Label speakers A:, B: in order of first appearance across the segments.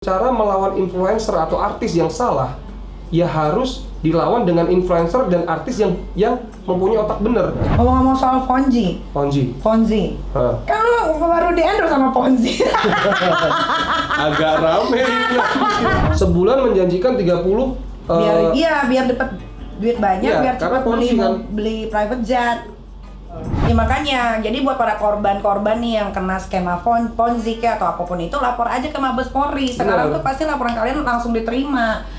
A: Cara melawan influencer atau artis yang salah, ya harus dilawan dengan influencer dan artis yang mempunyai otak bener.
B: Ngomong-ngomong soal Fonzi. Kan lu baru di-endorse sama Fonzi.
A: Agak rame. Sebulan menjanjikan 30
B: biar dapat duit banyak, biar cepat beli private jet. Ya makanya, jadi buat para korban-korban nih yang kena skema Ponzi atau apapun itu, lapor aja ke Mabes Polri. Sekarang tuh pasti laporan kalian langsung diterima.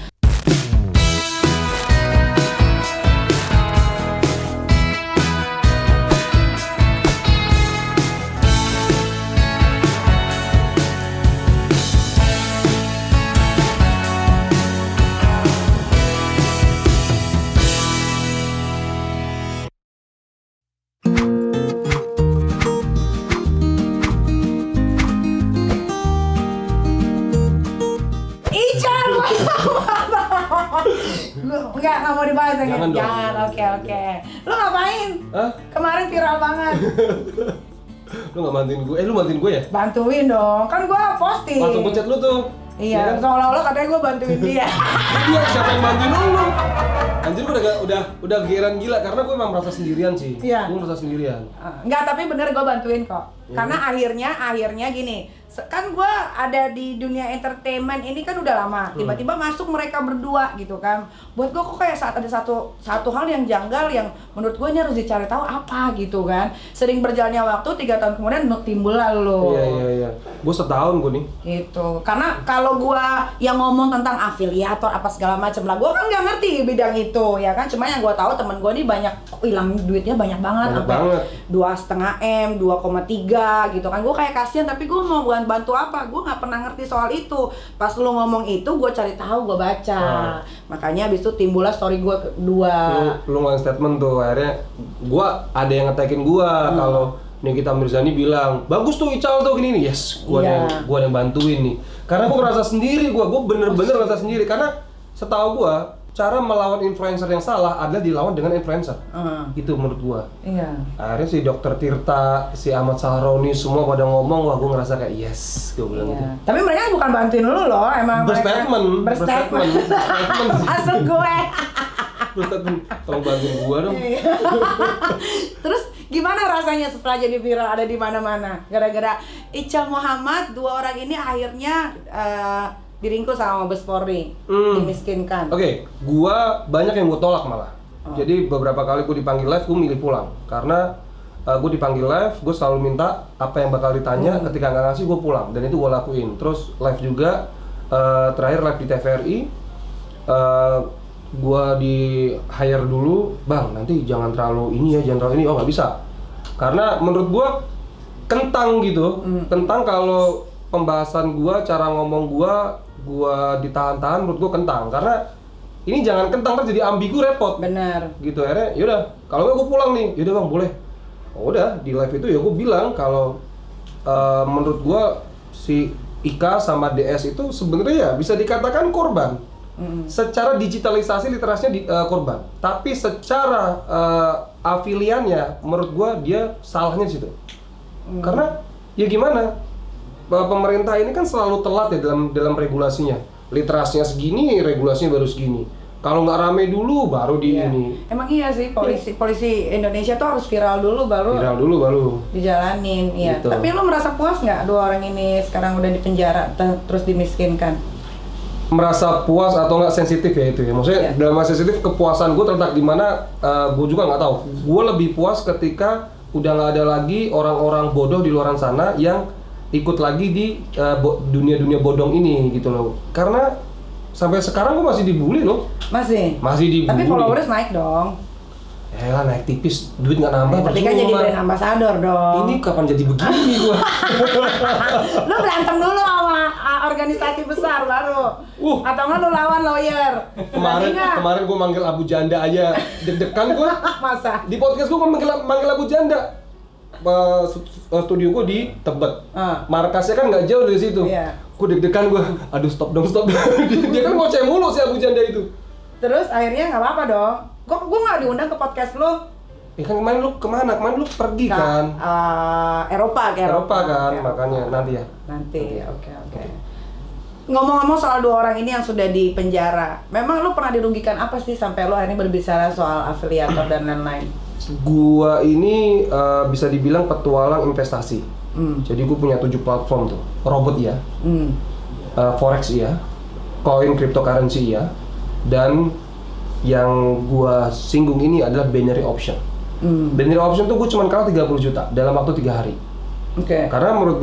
B: Nggak mau dibahas ya? Jangan, oke. Lo ngapain?
A: Hah?
B: Kemarin viral banget.
A: Lu nggak bantuin gue? Lu bantuin gue ya?
B: Bantuin dong, kan gue posting.
A: Langsung pencet lu tuh.
B: Iya, seolah-olah katanya gue bantuin dia.
A: Iya, siapa yang bantuin lu? Anjir, gue udah geran gila karena gue emang merasa sendirian sih.
B: Iya.
A: Gue merasa sendirian.
B: Enggak, tapi bener gue bantuin kok. Karena akhirnya gini, kan gue ada di dunia entertainment ini kan udah lama. Tiba-tiba masuk mereka berdua gitu kan. Buat gue kok kayak saat ada satu hal yang janggal yang menurut gue ini harus dicari tahu apa gitu kan. Sering berjalannya waktu 3 tahun kemudian timbul lah lo.
A: Iya. Gue setahun gue nih.
B: Gitu. Karena kalau gue yang ngomong tentang afiliator apa segala macam lah, gue kan nggak ngerti bidang itu ya kan. Cuma yang gue tahu temen gue nih banyak hilang duitnya banyak banget.
A: Banyak banget.
B: 2,5 M, 2,3 gitu kan. Gue kayak kasihan tapi gue mau bantu apa? Gue nggak pernah ngerti soal itu. Pas lu ngomong itu, gue cari tahu, gue baca. Makanya abis itu timbullah story gue kedua.
A: Lu ngeluarin statement tuh, akhirnya gue ada yang ngetekin gue kalau Nikita Mirzani bilang bagus tuh Ical tuh gini nih, yes, gue ada yang bantuin nih. Karena gue ngerasa sendiri, gue bener-bener ngerasa sendiri karena setahu gue cara melawan influencer yang salah adalah dilawan dengan influencer. Itu menurut gua.
B: Iya.
A: Akhirnya si Dokter Tirta, si Ahmad Sahroni semua pada ngomong, wah gua ngerasa kayak yes, gua bilang gitu.
B: Tapi mereka bukan bantuin lu loh, emang
A: berstatement.
B: Masuk gue.
A: Berstatement, tolong bantuin gua dong.
B: Terus gimana rasanya setelah jadi viral ada di mana-mana? Gara-gara Ical Muhammad, 2 orang ini akhirnya diringkus sama Mabes Polri, dimiskinkan.
A: Oke, gua banyak yang gua tolak malah. Jadi beberapa kali gua dipanggil live, gua milih pulang. Karena gua dipanggil live, gua selalu minta apa yang bakal ditanya, ketika nggak ngasih gua pulang. Dan itu gua lakuin. Terus live juga, terakhir live di TVRI, gua di hire dulu, bang nanti jangan terlalu ini ya, jangan terlalu ini, oh nggak bisa. Karena menurut gua kentang gitu, kentang kalau pembahasan gua, cara ngomong gua ditahan-tahan, menurut gua kentang. Karena ini jangan kentang kan jadi ambigu, repot.
B: Benar.
A: Gitu akhirnya, yaudah kalau nggak gua pulang nih, yaudah bang boleh. Oh, udah di live itu ya gua bilang kalau menurut gua si Ika sama DS itu sebenarnya ya bisa dikatakan korban. Secara digitalisasi literasinya korban, tapi secara afiliannya menurut gua dia salahnya di situ. Karena ya gimana? Pemerintah ini kan selalu telat ya dalam regulasinya. Literasinya segini, regulasinya baru segini. Kalau nggak rame dulu, baru ini.
B: Emang iya sih, polisi Indonesia tuh harus viral dulu baru dijalanin. Iya.
A: Gitu.
B: Tapi lo merasa puas nggak 2 orang ini sekarang udah di penjara terus dimiskinkan?
A: Merasa puas atau nggak sensitif ya itu ya. Maksudnya dalam masa sensitif, kepuasan gue terletak di mana, gue juga nggak tahu. Gue lebih puas ketika udah nggak ada lagi orang-orang bodoh di luar sana yang ikut lagi di dunia bodong ini gitu loh. Karena sampai sekarang gue masih dibully loh. Masih dibully.
B: Tapi followers naik dong.
A: Lah naik tipis, duit nggak nambah.
B: Tapi kan jadi brand ambassador dong.
A: Ini kapan jadi begini gua?
B: Lu berantem dulu sama organisasi besar baru. Atau nggak lu lawan lawyer?
A: Kemarin gua manggil Abu Janda aja deg-degan gua.
B: Masa?
A: Di podcast gua manggil Abu Janda. Studio gua di Tebet. Markasnya kan nggak jauh dari situ. Gua deg-degan gua. Aduh stop dong. Dia kan ngoceh mulu si Abu Janda itu.
B: Terus akhirnya nggak apa-apa dong. Kok gue nggak diundang ke podcast lo?
A: Kan kemarin lu kemana? Kemarin lu pergi kan?
B: Eropa
A: kan, makanya nanti ya.
B: Nanti, oke. Ngomong-ngomong soal 2 orang ini yang sudah di penjara, memang lu pernah dirugikan apa sih sampai lu akhirnya berbicara soal afiliator dan lain-lain?
A: Gua ini bisa dibilang petualang investasi. Jadi gue punya 7 platform tuh, robot ya, forex iya, koin cryptocurrency iya, dan yang gua singgung ini adalah binary option. Binary option tuh gue cuma kalah 30 juta dalam waktu 3 hari.
B: Oke.
A: Karena menurut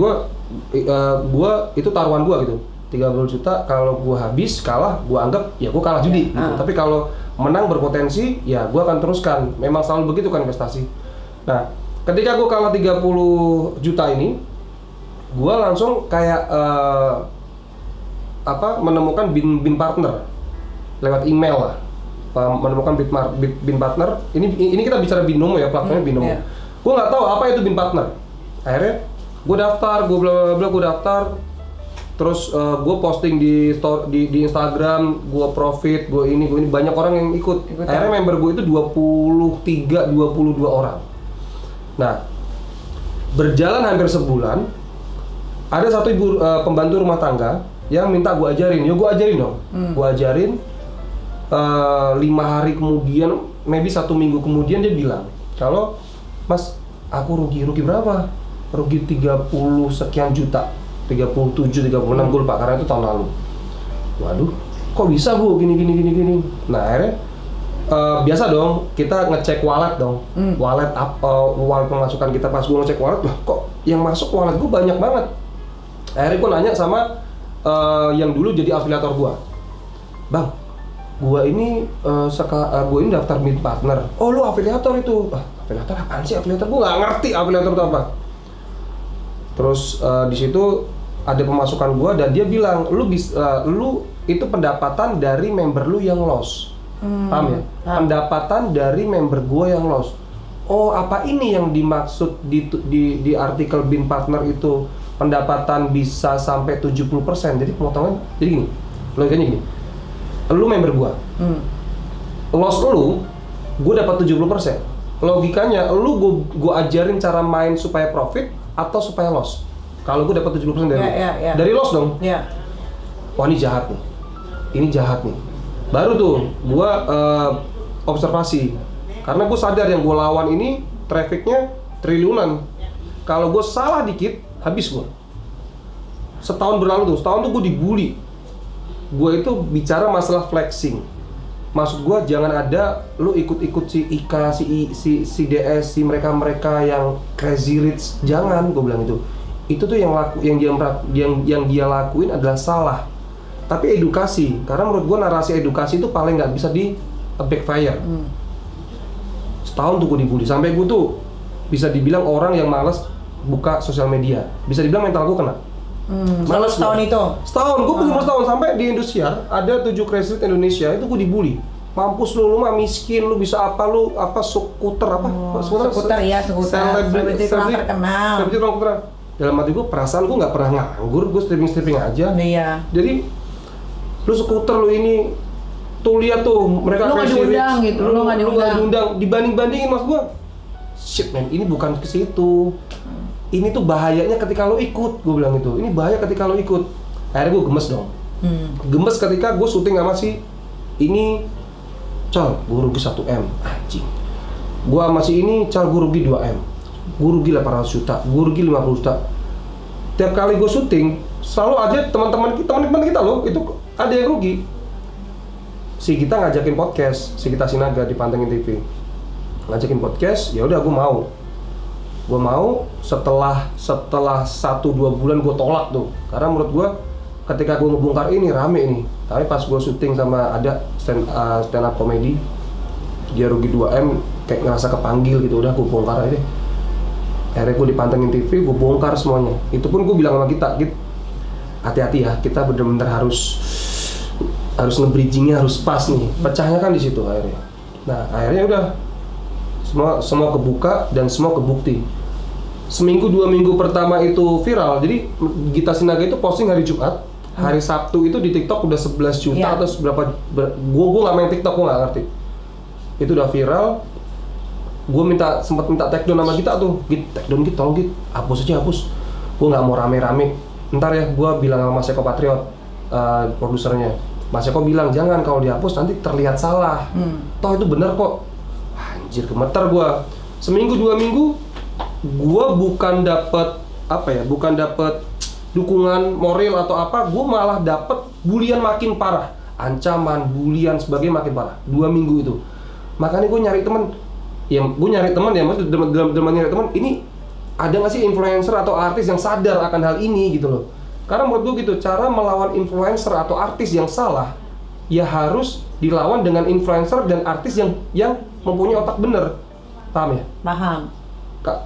A: gua itu taruhan gua gitu. 30 juta kalau gua habis kalah, gua anggap ya gua kalah judi gitu. Tapi kalau menang berpotensi, ya gua akan teruskan. Memang selalu begitu kan investasi. Nah, ketika gua kalah 30 juta ini, gua langsung kayak menemukan bin partner lewat email lah. Menemukan bin partner. Ini kita bicara binomo ya, platformnya binomo.
B: Yeah.
A: Gua nggak tahu apa itu bin partner. Akhirnya gua daftar, gua daftar. Terus gue posting di Instagram, gue profit, gue ini banyak orang yang ikut. Akhirnya member gue itu 22 orang. Nah, berjalan hampir sebulan, ada satu ibu pembantu rumah tangga yang minta gue ajarin. Yo gue ajarin dong. Gue ajarin 5 hari kemudian, maybe 1 minggu kemudian dia bilang, kalau Mas, aku rugi berapa? Rugi 30 sekian juta. 37, 36 gue lupa karena itu tahun lalu. Waduh, kok bisa Bu gini. Nah akhirnya biasa dong kita ngecek wallet dong. Wallet pemasukan kita. Pas gue ngecek wallet, loh kok yang masuk wallet gue banyak banget. Akhirnya gue nanya sama yang dulu jadi afiliator gue. Bang, gue ini daftar bin partner. Oh lu afiliator itu. Afiliator apaan sih afiliator? Gue nggak ngerti afiliator itu apa. Terus di situ ada pemasukan gua dan dia bilang lu itu pendapatan dari member lu yang loss. Paham ya? Pendapatan dari member gua yang loss. Oh, apa ini yang dimaksud di artikel bin partner itu pendapatan bisa sampai 70%. Jadi pemotongan jadi gini. Logikanya gini. Lu member gua. Loss lu gua dapat 70%. Logikanya lu gua ajarin cara main supaya profit atau supaya loss. Kalau gue dapat 70% dari loss dong. Wah ini jahat nih. Ini jahat nih. Baru tuh gue observasi. Karena gue sadar yang gue lawan ini trafficnya triliunan. Kalau gue salah dikit, habis gue. Setahun berlalu tuh, setahun tuh gue dibully. Gue itu bicara masalah flexing. Maksud gue jangan ada lu ikut-ikut si Ika, si DS, si mereka yang crazy rich. Jangan, gue bilang itu. Itu tuh yang dia lakuin adalah salah. Tapi edukasi, karena menurut gue narasi edukasi itu paling nggak bisa di backfire. Setahun tuh gue dibully, sampai gue tuh bisa dibilang orang yang malas buka sosial media. Bisa dibilang mental gue kena.
B: Malas setahun itu?
A: Setahun, gue bener setahun. Sampai di Indosiar ada 7 crazy rich Indonesia, itu gue dibully. Mampus lu mah miskin, lu bisa apa, lu apa skuter apa?
B: Skuter ya, selebriti kurang terkenal.
A: Dalam hati gue, perasaan gue nggak pernah nganggur, gue stripping aja.
B: Iya.
A: Jadi lu skuter lu ini tuh lihat tuh mereka
B: lu nggak diundang gitu, lu nggak diundang.
A: Dibanding-bandingin mas gue, shit man, ini bukan ke situ. Ini tuh bahayanya ketika lo ikut, gue bilang itu. Ini bahaya ketika lo ikut. Akhirnya gue gemes dong. Gemes ketika gue syuting sama si ini, Cal, gue rugi 1M, anjing. Gue masih ini, Cal, gue rugi 2M. Gue rugi 800 juta, gue rugi 50 juta. Tiap kali gue syuting, selalu aja teman-teman kita loh, itu ada yang rugi. Si kita ngajakin podcast, si kita Sinaga di Pantengin TV. Ngajakin podcast, ya udah gue mau. Setelah 1-2 bulan gue tolak tuh. Karena menurut gue ketika gue ngebongkar ini rame nih. Tapi pas gue syuting sama ada stand up comedy, dia rugi 2M, kayak ngerasa kepanggil gitu, udah gue bongkar aja deh. Akhirnya gue dipantengin TV, gue bongkar semuanya. Itu pun gue bilang sama kita, hati-hati ya, kita bener-bener harus nge-bridgingnya harus pas nih. Pecahnya kan di situ akhirnya. Nah akhirnya udah semua kebuka dan semua kebukti. Seminggu 2 minggu pertama itu viral. Jadi Gita Sinaga itu posting hari Jumat, hari Sabtu itu di TikTok udah 11 juta atau berapa. Gue nggak main TikTok, gue nggak ngerti. Itu udah viral. Gue sempat minta take down sama Gita tuh, take down Git, tolong Git, hapus aja hapus. Gue nggak mau rame-rame. Ntar ya, gue bilang sama Mas Eko Patriot, produsernya, Mas Eko bilang jangan, kalau dihapus nanti terlihat salah. Toh itu bener kok. Anjir, gemeter gua. Seminggu 2 minggu gua bukan dapet dukungan moral atau apa, gua malah dapet bulian makin parah, ancaman, bulian sebagainya makin parah 2 minggu itu. Makanya gua nyari temen ya, maksudnya dalam nyari temen ini ada nggak sih influencer atau artis yang sadar akan hal ini gitu loh. Karena menurut gue gitu, cara melawan influencer atau artis yang salah ya harus dilawan dengan influencer dan artis yang mempunyai otak bener. Paham ya?
B: Paham.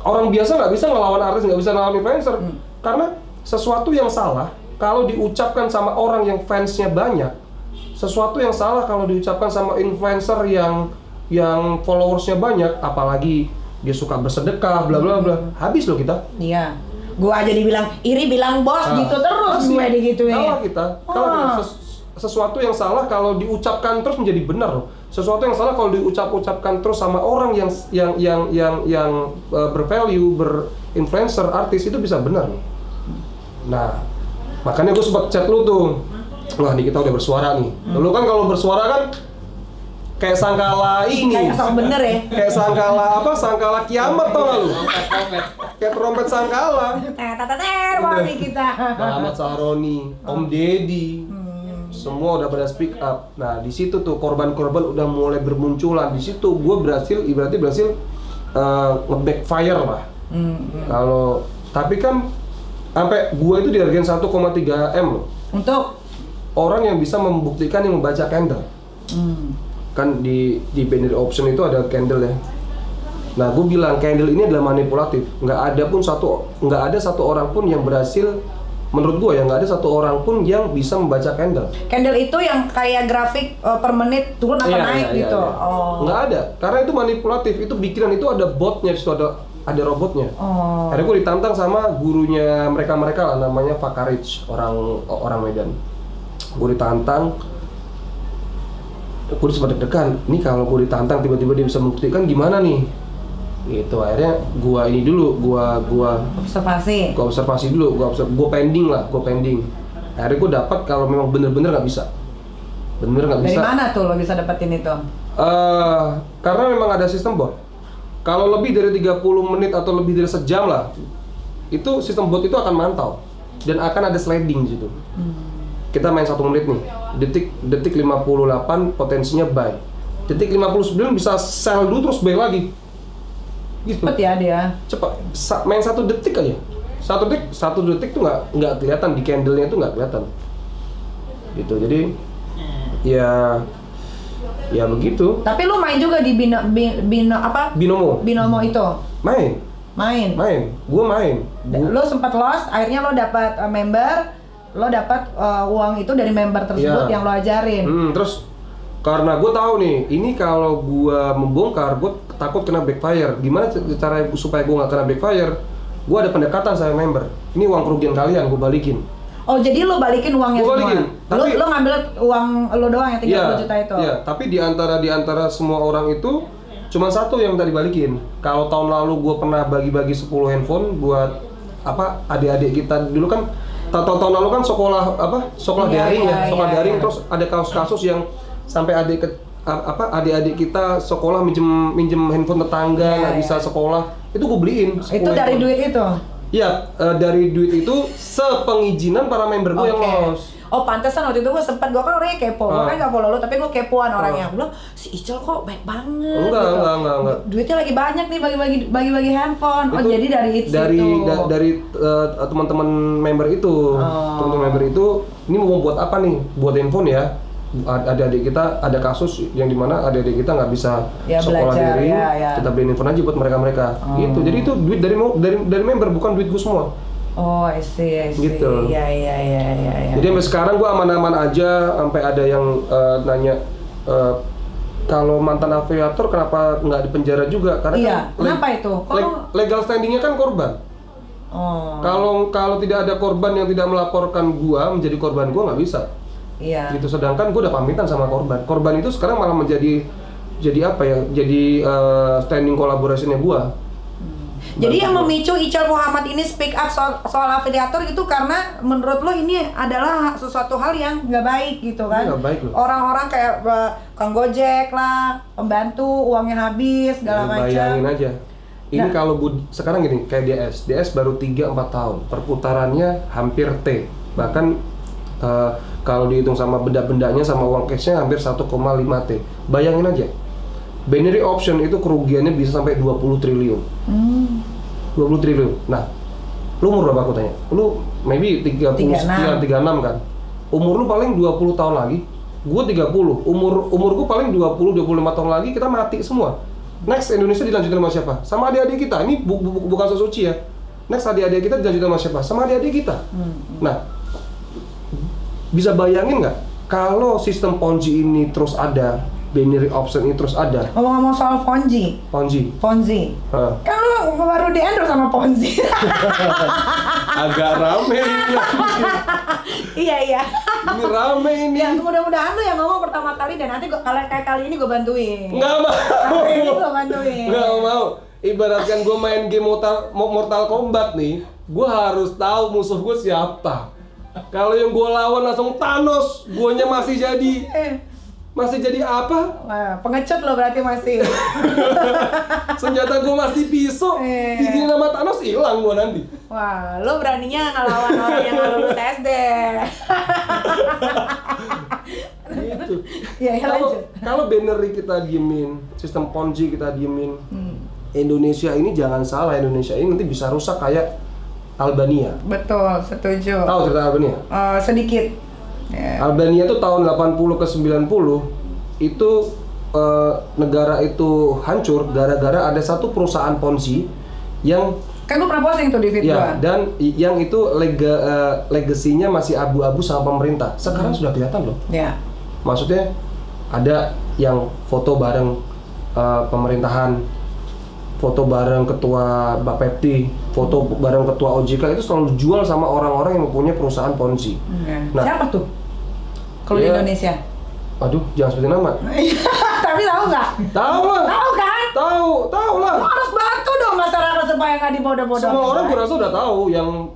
A: Orang biasa nggak bisa ngelawan artis, nggak bisa ngelawan influencer. Karena sesuatu yang salah kalau diucapkan sama orang yang fansnya banyak, sesuatu yang salah kalau diucapkan sama influencer yang followersnya banyak, apalagi dia suka bersedekah, bla bla bla, habis loh kita.
B: Iya. Gua aja dibilang iri, bilang bos gitu terus gue digituin.
A: Kalau kita sesuatu yang salah kalau diucapkan terus menjadi benar loh. Sesuatu yang salah kalau diucapkan terus sama orang yang bervalue, berinfluencer, artis itu bisa benar loh. Nah, makanya gue sempat chat lu tuh. Wah, nih kita udah bersuara nih. Dulu kan kalau bersuara kan kayak sangkala ini.
B: Kayak sama bener ya.
A: Kayak sangkala kiamat tau gak lu? Kayak trompet sangkala.
B: Warni kita.
A: Muhammad Sahroni, Om Deddy. Semua udah pada speak up. Nah, di situ tuh korban-korban udah mulai bermunculan. Di situ gue berhasil nge-backfire lah. Tapi kan sampai gue itu dihargain 1,3 M loh. Untuk orang yang bisa membuktikan yang membaca candle. Kan di binary option itu ada candle ya. Nah, gue bilang candle ini adalah manipulatif. Nggak ada satu orang pun yang berhasil, menurut gue ya, nggak ada satu orang pun yang bisa membaca candle. Candle itu yang kayak grafik per menit turun atau naik gitu. Iya. Oh. Nggak ada, karena itu manipulatif. Itu bikinan, itu ada botnya, itu ada robotnya. Oh. Akhirnya gue ditantang sama gurunya mereka lah, namanya Fakarich, orang Medan. Gue ditantang. Gue sempat deg-degan, nih kalau gue ditantang tiba-tiba dia bisa membuktikan gimana nih? Gitu, akhirnya gue observasi dulu, gue pending. Akhirnya gue dapat kalau memang bener-bener nggak bisa. Dari mana tuh lo bisa dapetin itu? Karena memang ada sistem bot. Kalau lebih dari 30 menit atau lebih dari sejam lah, itu sistem bot itu akan mantau dan akan ada sliding gitu. Kita main 1 menit nih, detik 58 potensinya buy, detik 59 bisa sell dulu terus buy lagi gitu. Cepet ya dia? Cepet, main 1 detik aja, 1 detik tuh nggak kelihatan di candle-nya, tuh nggak kelihatan gitu. Jadi ya begitu. Tapi lu main juga di Binomo itu? Main. Gue main. Lo sempat lost, akhirnya lo dapat member. Lo dapat uang itu dari member tersebut yang lo ajarin. Terus karena gue tahu nih, ini kalau gue membongkar, gue takut kena backfire. Gimana cara supaya gue nggak kena backfire? Gue ada pendekatan sama member. Ini uang kerugian kalian, gue balikin. Oh, jadi lo balikin uangnya semua? Balikin. Tapi lo ngambil uang lo doang yang 30 juta itu? Iya, tapi di antara semua orang itu cuma 1 yang tadi balikin. Kalau tahun lalu gue pernah bagi-bagi 10 handphone buat adik-adik kita dulu kan. Tahun lalu kan sekolah daring daring. Terus ada kasus-kasus yang sampai adik-adik kita sekolah minjem handphone tetangga, nggak bisa sekolah, itu gue beliin. Itu dari duit itu? Iya, dari duit itu sepengizinan para member gue yang lolos. Oh, pantesan waktu itu gue kan orangnya kepo. Gue kan nggak follow lo, tapi gue kepoan orangnya. Gue bilang, si Icel kok baik banget. Enggak. Duitnya lagi banyak nih bagi-bagi handphone. Itu jadi dari teman-teman member itu. Teman-teman member itu, ini mau buat apa nih? Buat handphone ya. Adik-adik kita ada kasus yang dimana adik-adik kita nggak bisa sekolah daring. Kita beliin handphone aja buat mereka. Gitu. Jadi itu duit dari member, bukan duit gue semua. Oh, I see. Gitu. Iya. Jadi sampai sekarang gue aman-aman aja, sampai ada yang nanya kalau mantan afiliator kenapa nggak dipenjara juga? Karena kenapa itu? Legal standingnya kan korban. Kalau tidak ada korban yang tidak melaporkan gue menjadi korban, gue nggak bisa. Iya. Gitu. Sedangkan gue udah pamitan sama korban. Korban itu sekarang malah jadi apa ya? Jadi standing collaboration-nya gue.
B: Jadi yang memicu Ical Muhammad ini speak up soal afiliator itu karena menurut lo ini adalah sesuatu hal yang nggak baik gitu kan?
A: Nggak baik loh.
B: Orang-orang kayak Kang Gojek lah, pembantu uangnya habis segala macam.
A: Bayangin aja. Ini kalau sekarang gini kayak DS baru 3-4 tahun, perputarannya hampir T. Bahkan kalau dihitung sama benda-bendanya sama uang cashnya hampir 1,5 T. Bayangin aja. Binary option itu kerugiannya bisa sampai 20 triliun. 20 triliun. Nah, lu umur berapa aku tanya? Lu maybe 36 kan? Umur lu paling 20 tahun lagi. Gua 30. Umurku paling 20-25 tahun lagi kita mati semua. Next Indonesia dilanjutin sama siapa? Sama adik-adik kita. Ini bukan sesuci ya. Next adik-adik kita dilanjutin sama siapa? Sama adik-adik kita. Nah, bisa bayangin nggak kalau sistem Ponzi ini terus ada, binary option ini terus ada?
B: Ngomong-ngomong soal Ponzi. Kan lu baru di-endorse sama Ponzi.
A: Agak rame ini.
B: Iya.
A: Ini rame ini.
B: Ya, mudah-mudahan lu yang ngomong pertama kali dan nanti kayak kali ini gue bantuin.
A: Nggak mau.
B: Kali ini gue bantuin.
A: Nggak mau. Ibaratkan gue main game Mortal Kombat nih, gue harus tahu musuh gue siapa. Kalau yang gue lawan langsung Thanos, guanya masih jadi apa?
B: Wah, pengecut lo berarti masih.
A: Senjata gue masih pisau, gigi nama Thanos hilang gue nanti.
B: Wah, lo beraninya ngelawan orang yang nggak lulus SD.
A: Gitu.
B: Ya, lanjut.
A: Kalau binary kita diemin, sistem Ponzi kita diemin, Indonesia ini jangan salah, Indonesia ini nanti bisa rusak kayak Albania.
B: Betul, setuju.
A: Tahu cerita Albania?
B: Sedikit. Yeah.
A: Albania tuh tahun 80 ke 90 itu negara itu hancur gara-gara ada satu perusahaan Ponzi yang
B: kan gue pernah posting tuh di video
A: ya, dan yang itu legasinya masih abu-abu sama pemerintah. Sekarang sudah kelihatan loh.
B: Ya.
A: Maksudnya ada yang foto bareng pemerintahan, foto bareng ketua Bapepti, foto bareng ketua OJK itu selalu dijual sama orang-orang yang mempunyai perusahaan Ponzi.
B: Nah, siapa tuh? Kalau di Indonesia?
A: Aduh, jangan sebutin nama.
B: Tapi tahu nggak?
A: Tahu lah.
B: Tahu kan?
A: Tahu lah.
B: Lo harus bantu dong masyarakat supaya nggak dibodoh-bodohin.
A: Semua orang gue rasa udah tahu yang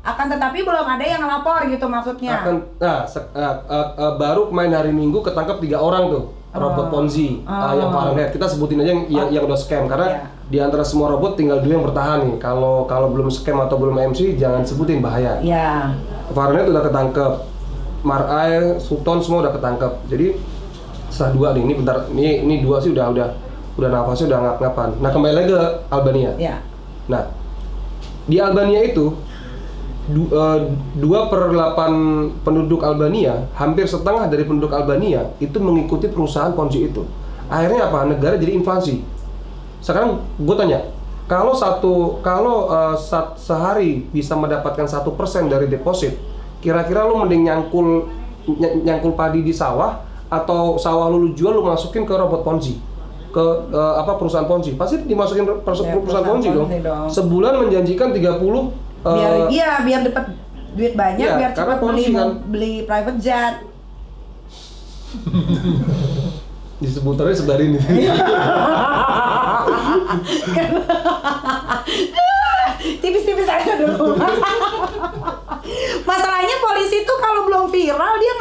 B: akan tetapi belum ada yang ngelapor gitu maksudnya.
A: Baru kemarin hari Minggu ketangkap 3 orang tuh robot Ponzi yang Fahrenheit. Kita sebutin aja yang udah scam karena di antara semua robot tinggal 2 yang bertahan nih. Kalau belum scam atau belum MC jangan sebutin bahaya.
B: Iya.
A: Fahrenheit udah ketangkep, Marai, Sultan semua udah ketangkep. Jadi setelah 2 nih, ini bentar, ini 2 sih udah nafasnya udah ngap-ngapan. Nah kembali lagi ke Albania.
B: Iya.
A: Nah di Albania itu 2/8 penduduk Albania, hampir setengah dari penduduk Albania itu mengikuti perusahaan Ponzi itu. Akhirnya apa? Negara jadi inflasi. Sekarang gue tanya, kalau sehari bisa mendapatkan 1% dari deposit, kira-kira lu mending nyangkul padi di sawah atau sawah lu jual lu masukin ke robot Ponzi, ke perusahaan Ponzi? Pasti dimasukin perusahaan Ponzi dong. Sebulan menjanjikan 30
B: biar dapat duit banyak, biar cepat beli private jet.
A: Disebutannya sebarin itu.
B: Tipis-tipis aja dulu. Masalahnya polisi tuh kalau belum viral dia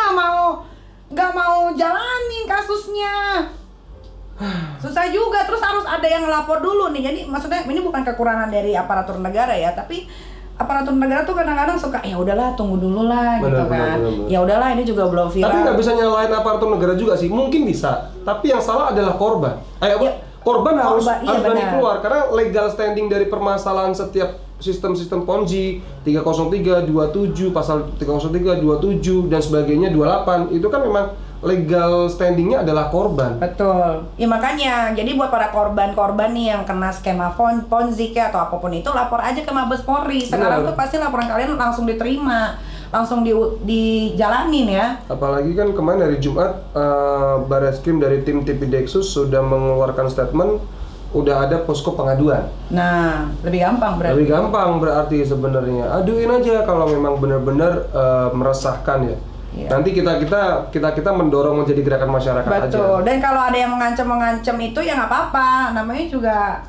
B: nggak mau jalanin kasusnya. Susah juga, terus harus ada yang ngelapor dulu nih. Jadi maksudnya ini bukan kekurangan dari aparatur negara ya, tapi aparatur negara tuh kadang-kadang suka ya udahlah tunggu dulu lah gitu kan. Ya udahlah ini juga belum viral.
A: Tapi nggak bisa nyalain aparatur negara juga sih. Mungkin bisa, tapi yang salah adalah korban. Korban harus berani keluar karena legal standing dari permasalahan setiap sistem Ponzi 303, 27, pasal 303, 27 dan sebagainya 28 itu kan memang legal standingnya adalah korban.
B: Betul. Ya makanya, jadi buat para korban nih yang kena skema Ponzi atau apapun itu, lapor aja ke Mabes Polri. Sekarang tuh pasti laporan kalian langsung diterima, langsung dijalanin ya.
A: Apalagi kan kemarin hari Jumat Barreskrim dari tim TP Dexus sudah mengeluarkan statement, udah ada posko pengaduan.
B: Nah, lebih gampang berarti.
A: Lebih gampang berarti sebenarnya. Aduin aja kalau memang benar-benar meresahkan ya. Ya. Nanti kita mendorong menjadi gerakan masyarakat.
B: Betul.
A: Aja.
B: Dan kalau ada yang mengancam itu ya nggak apa-apa. Namanya juga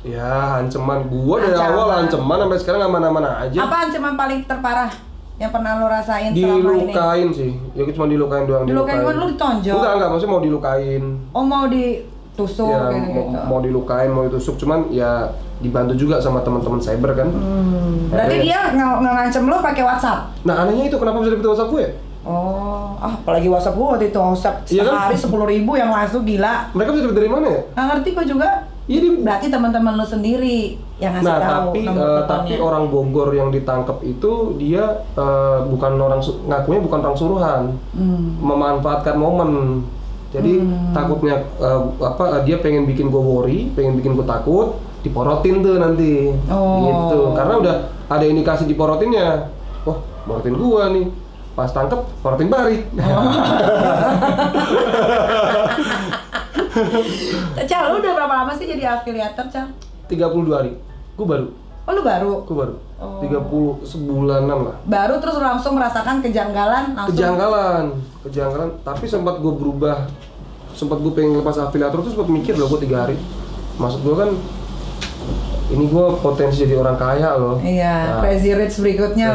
A: Ya, ancaman gua dari awal ancaman sampai sekarang aman-aman aja.
B: Apa ancaman paling terparah yang pernah lo rasain selama ini?
A: Dilukain sih. Ya cuma dilukain doang.
B: Dilukain kan lu ditonjok?
A: Enggak, maksudnya mau dilukain.
B: Oh, mau ditusuk
A: Ya,
B: gitu.
A: mau dilukain, mau ditusuk, cuman ya dibantu juga sama teman-teman cyber kan.
B: Berarti dia ngancem lo pakai WhatsApp?
A: Nah, anehnya itu kenapa bisa dapet WhatsApp gue?
B: Oh, apalagi WhatsApp gue waktu itu WhatsApp
A: Iya kan?
B: sehari 10.000 yang masuk, gila.
A: Mereka bisa dapet dari mana ya?
B: Nggak ngerti gue juga.
A: Iya,
B: Berarti teman-teman lo sendiri yang ngasih tahu nomor teleponnya.
A: tapi orang Bogor yang ditangkap itu dia bukan ngakunya bukan orang suruhan, memanfaatkan momen. Jadi takutnya dia pengen bikin gue worry, pengen bikin gue takut, diporotin tuh nanti, gitu. Karena udah ada indikasi diporotinnya. Wah, porotin gua nih. Pas tangkep, porotin balik.
B: Cal, lu udah berapa lama sih jadi afiliator, Cal?
A: 32 hari. Gua baru.
B: Oh, lu baru?
A: Gua baru. 30 sebulanan lah.
B: Baru terus lu langsung merasakan kejanggalan langsung?
A: Kejanggalan. Tapi sempat gua berubah. Sempat gua pengen lepas afiliator tuh sempat mikir loh gua 3 hari. Maksud gua kan ini gue potensi jadi orang kaya loh.
B: Iya, crazy rich berikutnya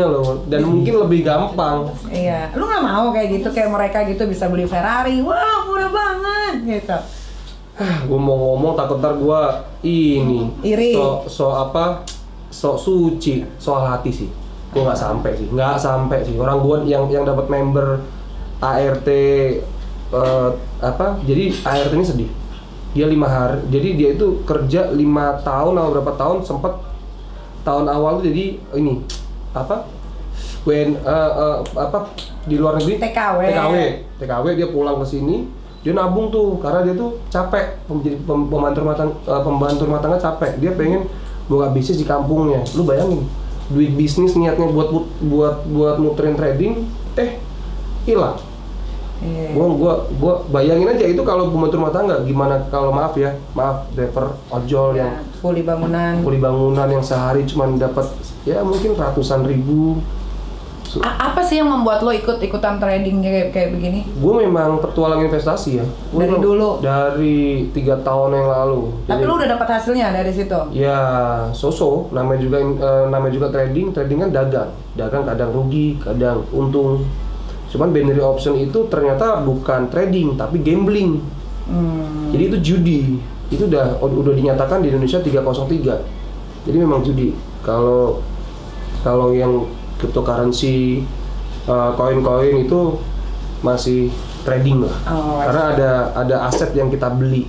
A: loh. Dan mungkin lebih gampang.
B: Iya, lu nggak mau kayak gitu, kayak mereka gitu bisa beli Ferrari, wah murah banget gitu.
A: Gue mau ngomong takut ntar gue
B: iri.
A: So suci soal hati sih. Gue nggak sampai sih. Orang gue yang dapat member ART jadi ART ini sedih. Dia 5 hari, jadi dia itu kerja 5 tahun atau berapa tahun, sempat tahun awal tuh jadi ini di luar negeri TKW dia pulang ke sini, dia nabung tuh karena dia tuh capek menjadi pembantu rumah tangga capek, dia pengen buka bisnis di kampungnya. Lu bayangin duit bisnis niatnya buat muterin trading hilang. Gua bayangin aja itu kalau pembantu rumah tangga gimana kalau maaf driver ojol yang
B: kuli bangunan
A: yang sehari cuma dapat ya mungkin ratusan ribu.
B: Apa sih yang membuat lo ikutan trading kayak begini?
A: Gue memang petualang investasi ya.
B: Dari dulu?
A: Dari 3 tahun yang lalu.
B: Tapi lu udah dapat hasilnya dari situ?
A: Ya, namanya juga trading kan dagang kadang rugi, kadang untung. Cuman binary option itu ternyata bukan trading tapi gambling. Jadi itu judi. Itu udah dinyatakan di Indonesia 303. Jadi memang judi. Kalau yang cryptocurrency, koin-koin itu masih trading lah. Karena ada aset yang kita beli.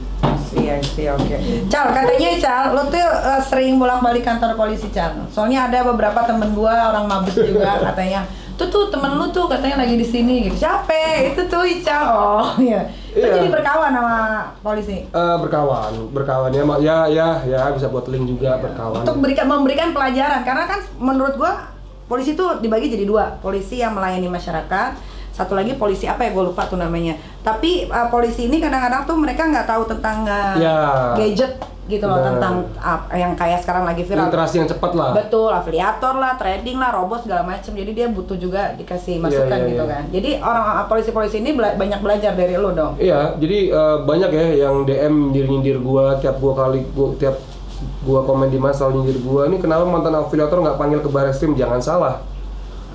B: Iya, oke. Cal, katanya lo tuh sering bolak-balik kantor polisi, Cal. Soalnya ada beberapa temen gua orang mabes juga katanya. Tuh temen lu tuh katanya lagi di sini gitu. Siapa? Itu tuh Ical. Oh iya. Lu jadi berkawan sama polisi? Berkawan ya
A: bisa buat link juga berkawan.
B: Untuk memberikan pelajaran karena kan menurut gua polisi tuh dibagi jadi 2. Polisi yang melayani masyarakat, satu lagi polisi apa ya gue lupa tuh namanya. Tapi polisi ini kadang-kadang tuh mereka nggak tahu tentang gadget gitu loh, tentang yang kayak sekarang lagi viral.
A: Literasi yang cepat lah.
B: Betul, afiliator lah, trading lah, robot segala macam. Jadi dia butuh juga dikasih masukan gitu kan. Jadi orang polisi-polisi ini banyak belajar dari lo dong. Iya,
A: jadi banyak ya yang DM nyindir gua tiap gua komen di Mas selalu nyindir gua, ini kenapa mantan afiliator nggak panggil ke Barreskrim? Jangan salah.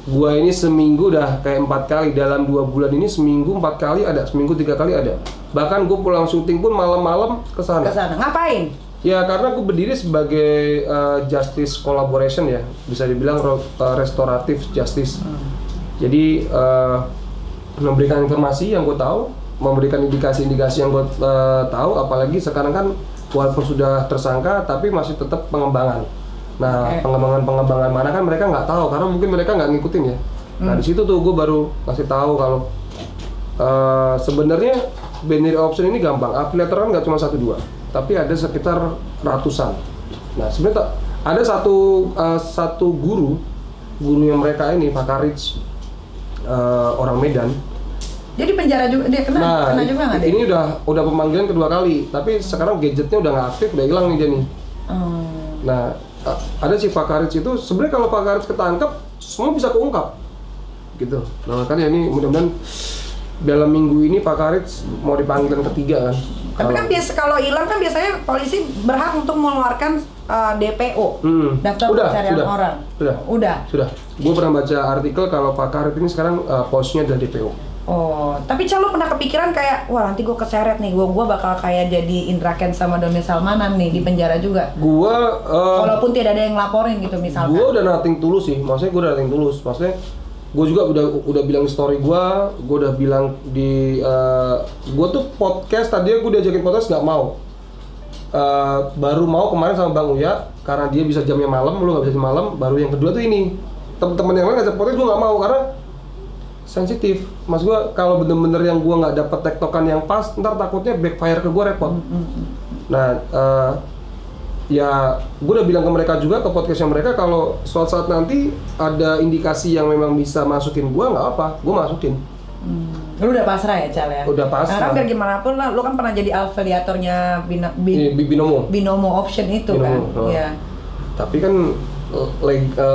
A: Gua ini seminggu udah kayak 4 kali dalam 2 bulan ini, seminggu 4 kali ada, seminggu 3 kali ada. Bahkan gue pulang syuting pun malam-malam kesana.
B: Ngapain?
A: Ya karena gue berdiri sebagai justice collaboration ya, bisa dibilang restoratif justice. Jadi memberikan informasi yang gue tahu, memberikan indikasi-indikasi yang gue tahu, apalagi sekarang kan walaupun sudah tersangka tapi masih tetap pengembangan. Nah, pengembangan mana kan mereka nggak tahu karena mungkin mereka nggak ngikutin ya. Nah di situ tuh gue baru kasih tahu kalau sebenarnya binary option ini gampang. Afiliator kan nggak cuma 1-2, tapi ada sekitar ratusan. Nah sebenarnya ada satu gurunya mereka ini Fakarich, orang Medan.
B: Jadi penjara juga dia kena juga nggak?
A: Ini udah pemanggilan kedua kali, tapi sekarang gadgetnya udah nggak aktif, udah hilang nih dia nih. Nah ada si Fakarich itu, sebenarnya kalau Fakarich ketangkep semua bisa keungkap gitu. Nah makanya ini mudah-mudahan dalam minggu ini Pak Karit mau dipanggil yang ketiga kan.
B: Tapi kan biasa kalau hilang kan biasanya polisi berhak untuk mengeluarkan DPO, daftar pencarian orang. Sudah. Gue pernah baca artikel kalau Pak Karit ini sekarang posisinya adalah DPO. Oh, tapi Cal, lu pernah kepikiran kayak, wah nanti gue keseret nih, gue bakal kayak jadi Indra Kents sama Doni Salmanan nih di penjara juga? Walaupun tidak ada yang laporin gitu misalkan.
A: Gue udah nothing tulus sih, maksudnya gue udah nothing tulus, maksudnya gue juga udah bilang di story gue udah bilang di gue tuh podcast tadinya gue diajakin podcast nggak mau. Baru mau kemarin sama Bang Uya karena dia bisa jamnya malam, lu nggak bisa jam malam. Baru yang kedua tuh ini temen-temen yang lain ngajak podcast gue nggak mau karena sensitif. Mas gue kalau bener-bener yang gue nggak dapet tektokan yang pas, ntar takutnya backfire ke gue repot. Nah, ya gue udah bilang ke mereka juga ke podcastnya mereka kalau suatu saat nanti ada indikasi yang memang bisa masukin gue nggak apa, gue masukin.
B: Lu udah pasrah ya Cal ya?
A: Udah pasrah.
B: Karena biar gimana pun lah, lu kan pernah jadi afiliatornya Binomo Option itu
A: Binomo,
B: kan? Iya.
A: Tapi kan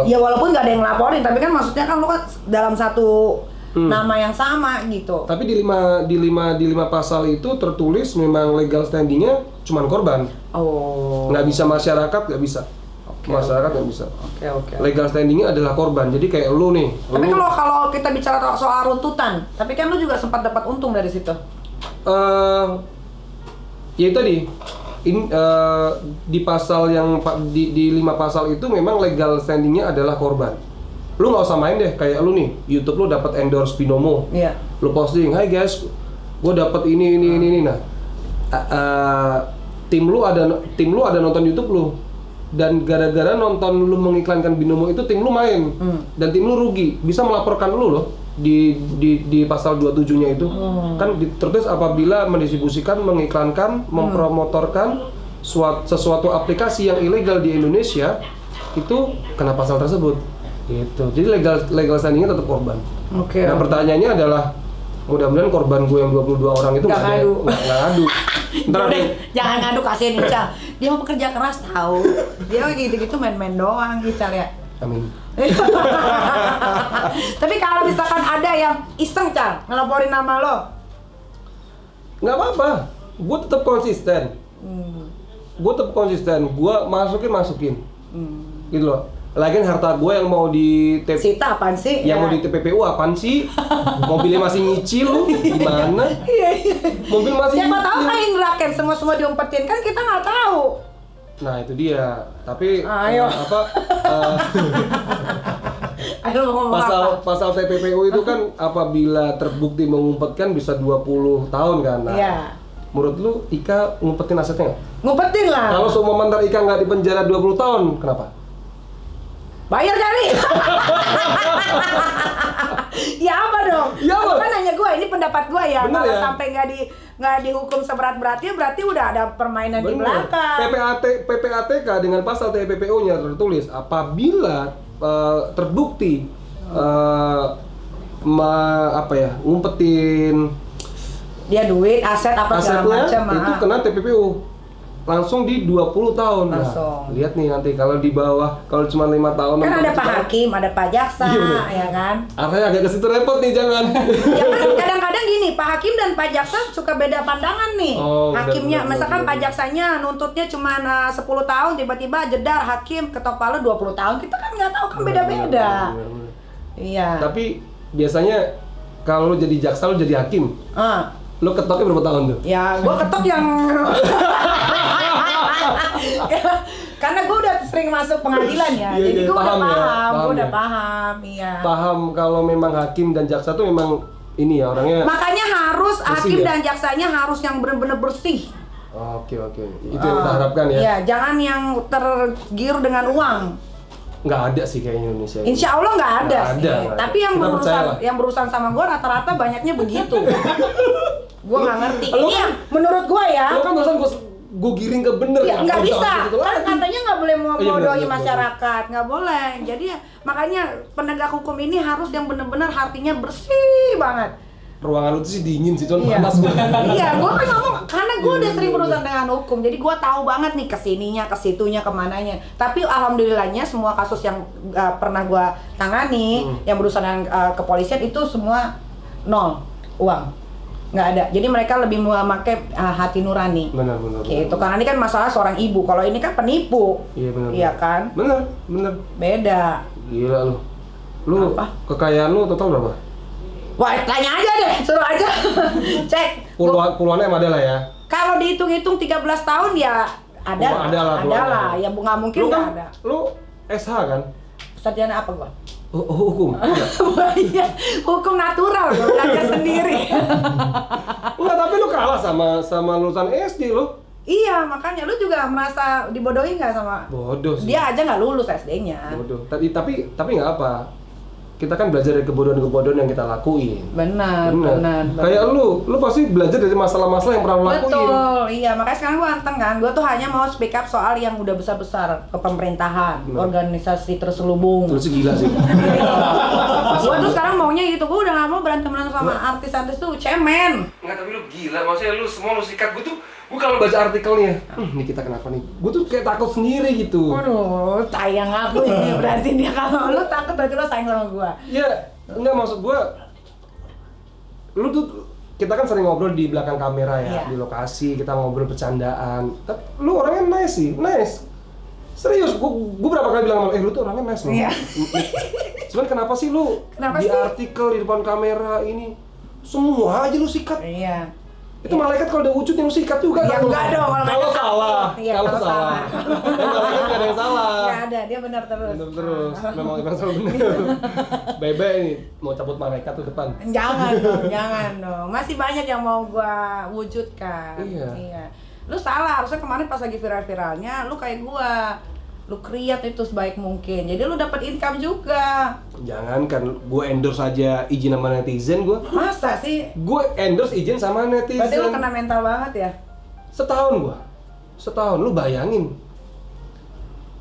B: ya walaupun nggak ada yang laporin, tapi kan maksudnya kan lu kan dalam satu nama yang sama gitu.
A: Tapi di lima pasal itu tertulis memang legal standingnya cuman korban.
B: Oh.
A: Nggak bisa masyarakat, nggak bisa. Masyarakat nggak bisa.
B: Oke.
A: Legal standingnya adalah korban. Jadi kayak lu nih.
B: Tapi kalau kita bicara soal runtutan, tapi kan lu juga sempat dapat untung dari situ.
A: Ya itu tadi. Di pasal yang di 5 pasal itu memang legal standingnya adalah korban. Lu nggak usah main deh kayak lu nih YouTube lu dapat endorse Binomo.
B: Iya.
A: Lu posting, "Hai guys, gue dapat ini." Nah, tim lu ada nonton YouTube lu. Dan gara-gara nonton lu mengiklankan Binomo itu tim lu main. Dan tim lu rugi, bisa melaporkan lu loh di pasal 27-nya itu. Kan tertulis apabila mendistribusikan, mengiklankan, mempromotorkan sesuatu aplikasi yang ilegal di Indonesia itu kena pasal tersebut. Gitu. Jadi legal standingnya tetap korban.
B: Oke.
A: Nah, pertanyaannya adalah mudah-mudahan korban gue yang 22 orang itu nggak ngadu.
B: Ntar jangan ngadu, kasihin Ical. Dia mau pekerja keras tahu. Dia gitu-gitu main-main doang Ical ya.
A: Amin.
B: Tapi kalau misalkan ada yang iseng Cal ngelaporin nama lo,
A: nggak apa-apa. Gue tetap konsisten. Gue masukin. Gitu loh. Lagian harta gue yang mau di
B: Sita apaan sih?
A: Yang mau di TPPU apaan sih? Mobilnya masih nyicil lu, gimana?
B: Iya.
A: Mobil masih
B: siapa
A: nyicil.
B: tahu kan Indra Kents semua diumpetin, kan kita nggak tahu.
A: Nah itu dia. Tapi
B: ayo. Ayo ngomong
A: pasal TPPU itu kan apabila terbukti mengumpetkan bisa 20 tahun kan? Nah,
B: iya.
A: Menurut lu Ika ngumpetin asetnya nggak?
B: Ngumpetin lah.
A: Kalau semua mantan Ika nggak dipenjara 20 tahun, kenapa?
B: Bayar kali. Ya apa dong?
A: Ya apa?
B: Kan nanya gue, ini pendapat gue ya.
A: Bener
B: Kalau
A: ya?
B: sampai nggak dihukum seberat-beratnya, berarti udah ada permainan di belakang.
A: PPATK dengan pasal TPPU-nya tertulis apabila terbukti ngumpetin
B: dia duit, aset apa segala
A: asetnya
B: macam.
A: itu kena TPPU. Langsung di 20 tahun.
B: Langsung.
A: Nah, lihat nih nanti kalau di bawah, kalau cuma 5 tahun.
B: Kan ada Pak Hakim, ada Pak Jaksa, ya kan?
A: Artinya agak ke situ repot nih, jangan.
B: Ya kan kadang-kadang gini, Pak Hakim dan Pak Jaksa suka beda pandangan nih. Hakimnya, misalkan Pak Jaksanya nuntutnya cuma 10 tahun, tiba-tiba jedar Hakim ketok palu 20 tahun. Kita kan nggak tahu, kan beda-beda. Iya.
A: Tapi biasanya kalau lu jadi jaksa, lu jadi hakim. Lu ketoknya berapa tahun tuh?
B: Ya, gua ketok yang karena gue udah sering masuk pengadilan ya, jadi gue udah paham,
A: Paham kalau memang hakim dan jaksa tuh memang ini ya orangnya.
B: Makanya harus hakim dan jaksanya harus yang benar-benar bersih.
A: Oke. Itu yang kita harapkan ya.
B: Iya, jangan yang tergiur dengan uang.
A: Nggak ada sih kayaknya Indonesia.
B: Insya Allah nggak ada sih. Tapi yang berurusan sama gue rata-rata banyaknya begitu. Gue nggak ngerti. Ini yang menurut gue ya.
A: Lo kan urusan gue giring ke bener
B: ya, nggak bisa, kan katanya nggak boleh membodohi
A: bener.
B: Masyarakat, nggak boleh. Jadi makanya penegak hukum ini harus yang benar-benar hatinya bersih banget.
A: Ruangan lu tuh sih dingin sih, cuman panas gue.
B: Iya, gue kan ngomong karena gue udah sering berurusan dengan hukum, jadi gue tahu banget nih kesininya, kesitunya, kemananya. Tapi alhamdulillahnya semua kasus yang pernah gue tangani, yang berurusan dengan kepolisian itu semua nol. uang. Nggak ada. Jadi mereka lebih memakai hati nurani.
A: Benar.
B: Gitu. Karena ini kan masalah seorang ibu. Kalau ini kan penipu.
A: Iya benar.
B: Iya kan?
A: Benar.
B: Beda.
A: Gila lu
B: Apa?
A: kekayaan lu total berapa?
B: Wah, tanya aja deh, suruh aja. Cek.
A: Puluhannya emang ada lah ya.
B: Kalau dihitung-hitung 13 tahun ya ada.
A: Oh, ada
B: lah. Ya nggak mungkin
A: Lu
B: nggak
A: kan,
B: ada.
A: lu SH kan?
B: Sarjana apa gua?
A: Hukum.
B: Wah, iya, hukum natural gua belajar sendiri.
A: Enggak, tapi lu kalah sama lulusan SD lu.
B: Iya, makanya lu juga merasa dibodohin nggak sama?
A: Bodoh sih.
B: Dia aja nggak lulus SD-nya.
A: Bodoh. Tapi nggak apa. Kita kan belajar dari kebodohan-kebodohan yang kita lakuin.
B: Benar.
A: Kayak lu pasti belajar dari masalah-masalah yang pernah lu lakuin.
B: Betul, iya. Makanya sekarang gua anteng kan. Gua tuh hanya mau speak up soal yang udah besar-besar ke pemerintahan, organisasi terselubung.
A: Lu sih gila sih.
B: Gua tuh sekarang maunya gitu. Gua udah nggak mau berantem sama artis-artis tuh cemen.
A: Enggak, tapi lu gila. Maksudnya lu semua lu sikat. Gue kalau baca artikelnya, ini kita kenapa nih? Gue tuh kayak takut sendiri gitu.
B: Waduh, sayang aku ini berarti dia. Kalau lu takut berarti lu sayang sama gua.
A: Ya, enggak, maksud gue, lu tuh, kita kan sering ngobrol di belakang kamera ya,
B: Iya.
A: di lokasi, kita ngobrol bercandaan. Tapi lu orangnya nice sih, nice. Serius, gue berapa kali bilang sama lu tuh orangnya nice loh.
B: Iya.
A: Cuman kenapa sih lu di artikel, di depan kamera ini, semua aja lu sikat.
B: Iya.
A: Itu malaikat kalau udah wujud yang lu sikat juga
B: Ya
A: kan?
B: enggak dong,
A: Kalau salah.
B: Iya,
A: Kalau
B: kalau
A: salah. Malaikat nggak ada yang salah.
B: Nggak ada, dia benar terus.
A: Bener terus, memang selalu bener. Bebe ini mau cabut malaikat tuh depan.
B: Jangan dong. Masih banyak yang mau gua wujudkan.
A: Iya.
B: Lu salah, harusnya kemarin pas lagi viral-viralnya lu kayak gua. Lu create itu sebaik mungkin. Jadi lu dapat income juga.
A: Jangan kan, gue endorse aja izin sama netizen gue.
B: Masa sih?
A: Gue endorse izin sama netizen.
B: Berarti lu kena mental banget ya?
A: Setahun lu bayangin.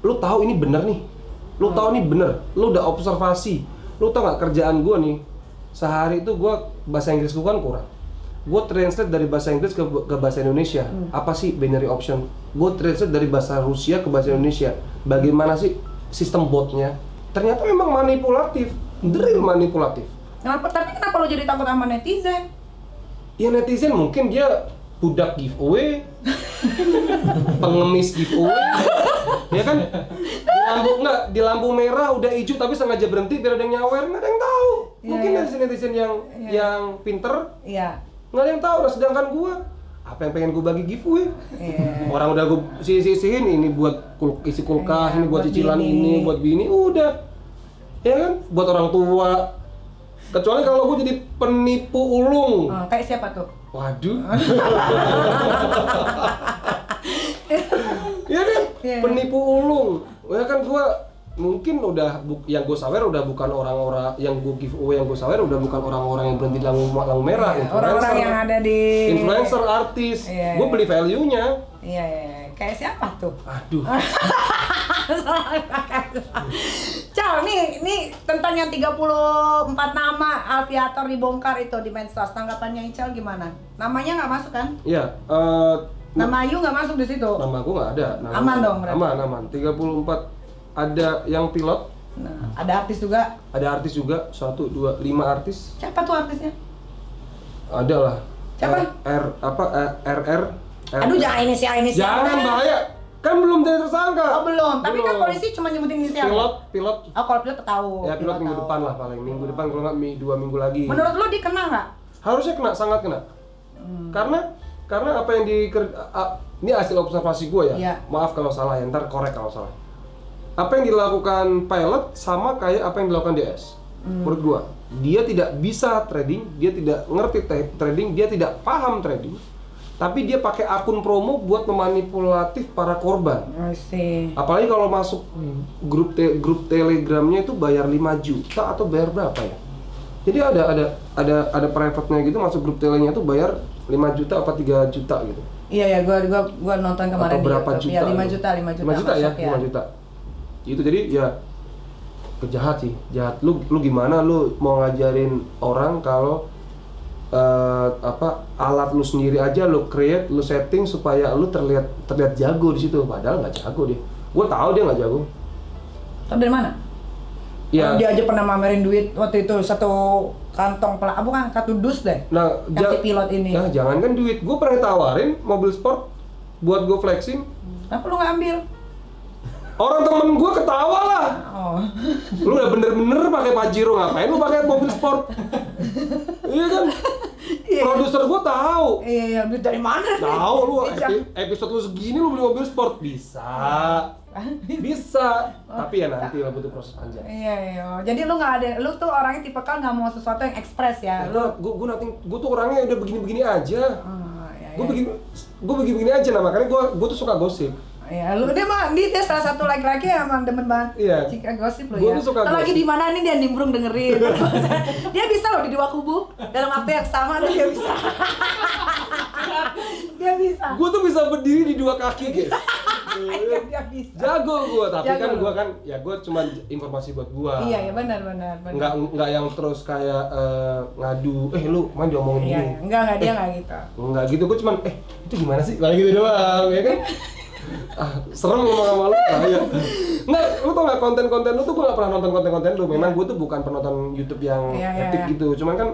A: Lu tahu ini bener nih. Lu tahu ini bener. Lu udah observasi. Lu tau gak kerjaan gue nih? Sehari itu gue bahasa Inggris gue kan kurang. Gue translate dari bahasa Inggris ke bahasa Indonesia. Apa sih binary option? Gue translate dari bahasa Rusia ke bahasa Indonesia. Bagaimana sih sistem botnya? Ternyata memang manipulatif, drill manipulatif.
B: Tapi kenapa lu jadi takut sama netizen?
A: Ya netizen mungkin dia budak giveaway, pengemis giveaway, ya kan? Di lampu merah udah hijau tapi sengaja berhenti biar ada yang nyawer, nggak ada yang tahu. Mungkin netizen yang pinter.
B: Iya.
A: Nggak ada yang tahu, nah, sedangkan gua apa yang pengen gua bagi giveaway? Orang udah gua sisihin ini buat isi kulkas, ini buat cicilan ini, buat bini, udah, ya kan? Buat orang tua. Kecuali kalau gua jadi penipu ulung.
B: Kayak siapa tuh?
A: Waduh. Ya kan? Penipu ulung. Ya kan gua mungkin udah yang gue sawer udah bukan orang-orang yang gue giveaway, yang gue sawer udah bukan orang-orang yang berhenti di lampu merah,
B: orang-orang yang ada di
A: influencer, artis. Gue beli value-nya.
B: Iya. Kayak siapa tuh?
A: Aduh.
B: Cal, nih tentang yang 34 nama Alfiator dibongkar itu di medsos. Tanggapannya Ical gimana? Namanya nggak masuk kan?
A: Iya.
B: Nama Ayu nggak masuk di situ.
A: Nama gue nggak ada.
B: Aman dong berarti.
A: Aman. 34. Ada yang pilot.
B: Nah, ada artis juga.
A: Ada artis juga. 1, 2, 5 artis.
B: Siapa tuh artisnya?
A: Ada lah.
B: Siapa?
A: RR.
B: Aduh, jangan inisial.
A: Jangan, bahaya. Kan belum jadi tersangka.
B: Oh, belum. Tapi kan polisi cuma nyebutin inisial.
A: Pilot.
B: Oh, kalau pilot tahu.
A: Ya, pilot minggu depan lah paling. Minggu depan kalau nggak 2 minggu lagi.
B: Menurut lo dia kena nggak?
A: Harusnya kena, sangat kena. Karena apa yang ini hasil observasi gue ya.
B: Iya.
A: Maaf kalau salah ya, ntar korek kalau salah. Apa yang dilakukan pilot sama kayak apa yang dilakukan DS. Menurut gua, dia tidak bisa trading, dia tidak ngerti trading, dia tidak paham trading. Tapi dia pakai akun promo buat memanipulatif para korban. Apalagi kalau masuk grup Telegramnya itu bayar 5 juta atau bayar berapa ya? Jadi ada private-nya gitu, masuk grup Telenya tuh bayar 5 juta apa 3 juta gitu.
B: Iya, gua nonton kemarin.
A: Atau berapa
B: di
A: juta?
B: Ya, 5 juta.
A: 5 juta ya, 5 juta. Itu jadi ya kejahat sih, jahat. Lu gimana lu mau ngajarin orang kalau alat lu sendiri aja lu create, lu setting supaya lu terlihat jago di situ, padahal nggak jago dia. Gue tahu dia nggak jago.
B: Tahu dari mana?
A: Ya.
B: Dia aja pernah mamerin duit waktu itu 1 kantong bukan kartu dus deh.
A: Nah,
B: yang si pilot ini.
A: Nah, jangankan duit, gue pernah tawarin mobil sport buat gue flexing.
B: Kenapa lu nggak ambil?
A: Orang temen gue ketawa lah.
B: Oh.
A: Lu udah bener-bener pakai Pajero, ngapain lu pakai mobil sport? Iya kan?
B: Iya.
A: Produser gue tahu.
B: Iya, duit dari mana?
A: Tahu lu
B: Bisa.
A: episode lu segini lu beli mobil sport bisa. Bisa. Tapi ya nanti lah butuh proses panjang.
B: Iya. Jadi lu nggak ada, lu tuh orangnya tipikal nggak mau sesuatu yang ekspres ya.
A: Gue tuh orangnya udah begini-begini aja.
B: Iya.
A: Gue begini-begini aja, nah makanya gue tuh suka gosip.
B: Iya, lu dia salah satu laki-laki yang emang demen banget.
A: Iya.
B: Jika gosip lu
A: Gua
B: ya.
A: tuh suka
B: Kalau lagi
A: gosip.
B: di mana nih dia nimbrung dengerin. Dia bisa loh di dua kubu dalam waktu yang sama tuh dia bisa. Dia bisa.
A: Gue tuh bisa berdiri di dua kaki, guys.
B: Iya, dia bisa.
A: Jago gue, tapi
B: Jago
A: kan
B: lu.
A: gue kan, ya gue cuma informasi buat gue.
B: Iya, benar.
A: Nggak yang terus kayak ngadu, lu main diomongin
B: Iya,
A: gini.
B: enggak dia enggak gitu.
A: Enggak gitu, gue cuman, itu gimana sih? Kayak gitu doang, ya kan? Serem ngomong sama lu, ya. Nggak, lu tau nggak konten-konten lu tuh gue nggak pernah nonton konten-konten lu. Memang gue tuh bukan penonton YouTube yang etik gitu, cuman kan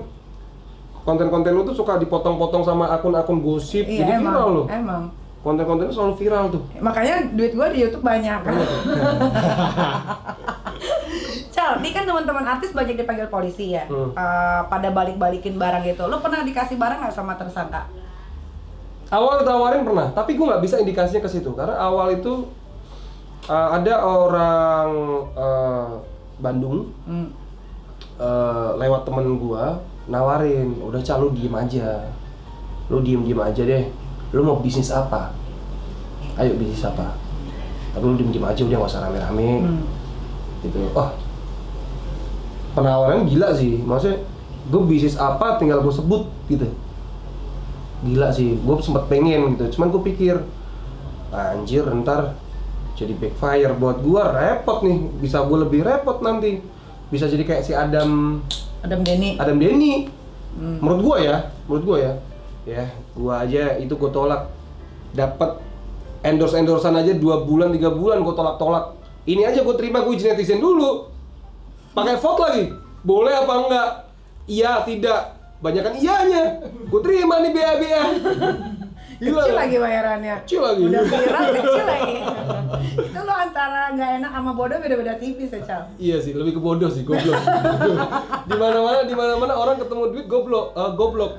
A: konten-konten lu tuh suka dipotong-potong sama akun-akun gosip, jadi viral lu.
B: Emang.
A: Konten-konten lu selalu viral tuh.
B: Makanya duit gua di YouTube banyak. Cal, ini kan teman-teman artis banyak dipanggil polisi ya. Pada balik-balikin barang gitu. Lu pernah dikasih barang nggak sama tersangka?
A: Awal ditawarin pernah, tapi gue nggak bisa indikasinya ke situ karena awal itu ada orang Bandung lewat temen gue nawarin, udah Cal lu diem aja, lu diem aja deh, lu mau bisnis apa? Ayo bisnis apa? Tapi lu diem aja udah nggak usah rame-rame, gitu. Oh, penawaran gila sih, maksudnya gue bisnis apa tinggal gue sebut gitu. Gila sih, gue sempet pengen gitu, cuman gue pikir anjir ntar jadi backfire buat gue, repot nih, bisa gue lebih repot nanti, bisa jadi kayak si Adam Denny. Menurut gue ya, gue aja itu gue tolak, dapat endorse-endorsean aja 2 bulan 3 bulan gue tolak. Ini aja gue terima, gue izin netizen dulu, pakai vote lagi, boleh apa enggak? Iya, tidak. Banyakan iyanya, gue terima nih BA.
B: Kecil lagi bayarannya.
A: Kecil lagi.
B: Udah viral kecil lagi. Itu lo antara nggak enak sama bodoh beda-beda tipis ya, Cal.
A: Iya sih, lebih ke bodoh sih, goblok. Di mana-mana orang ketemu duit goblok.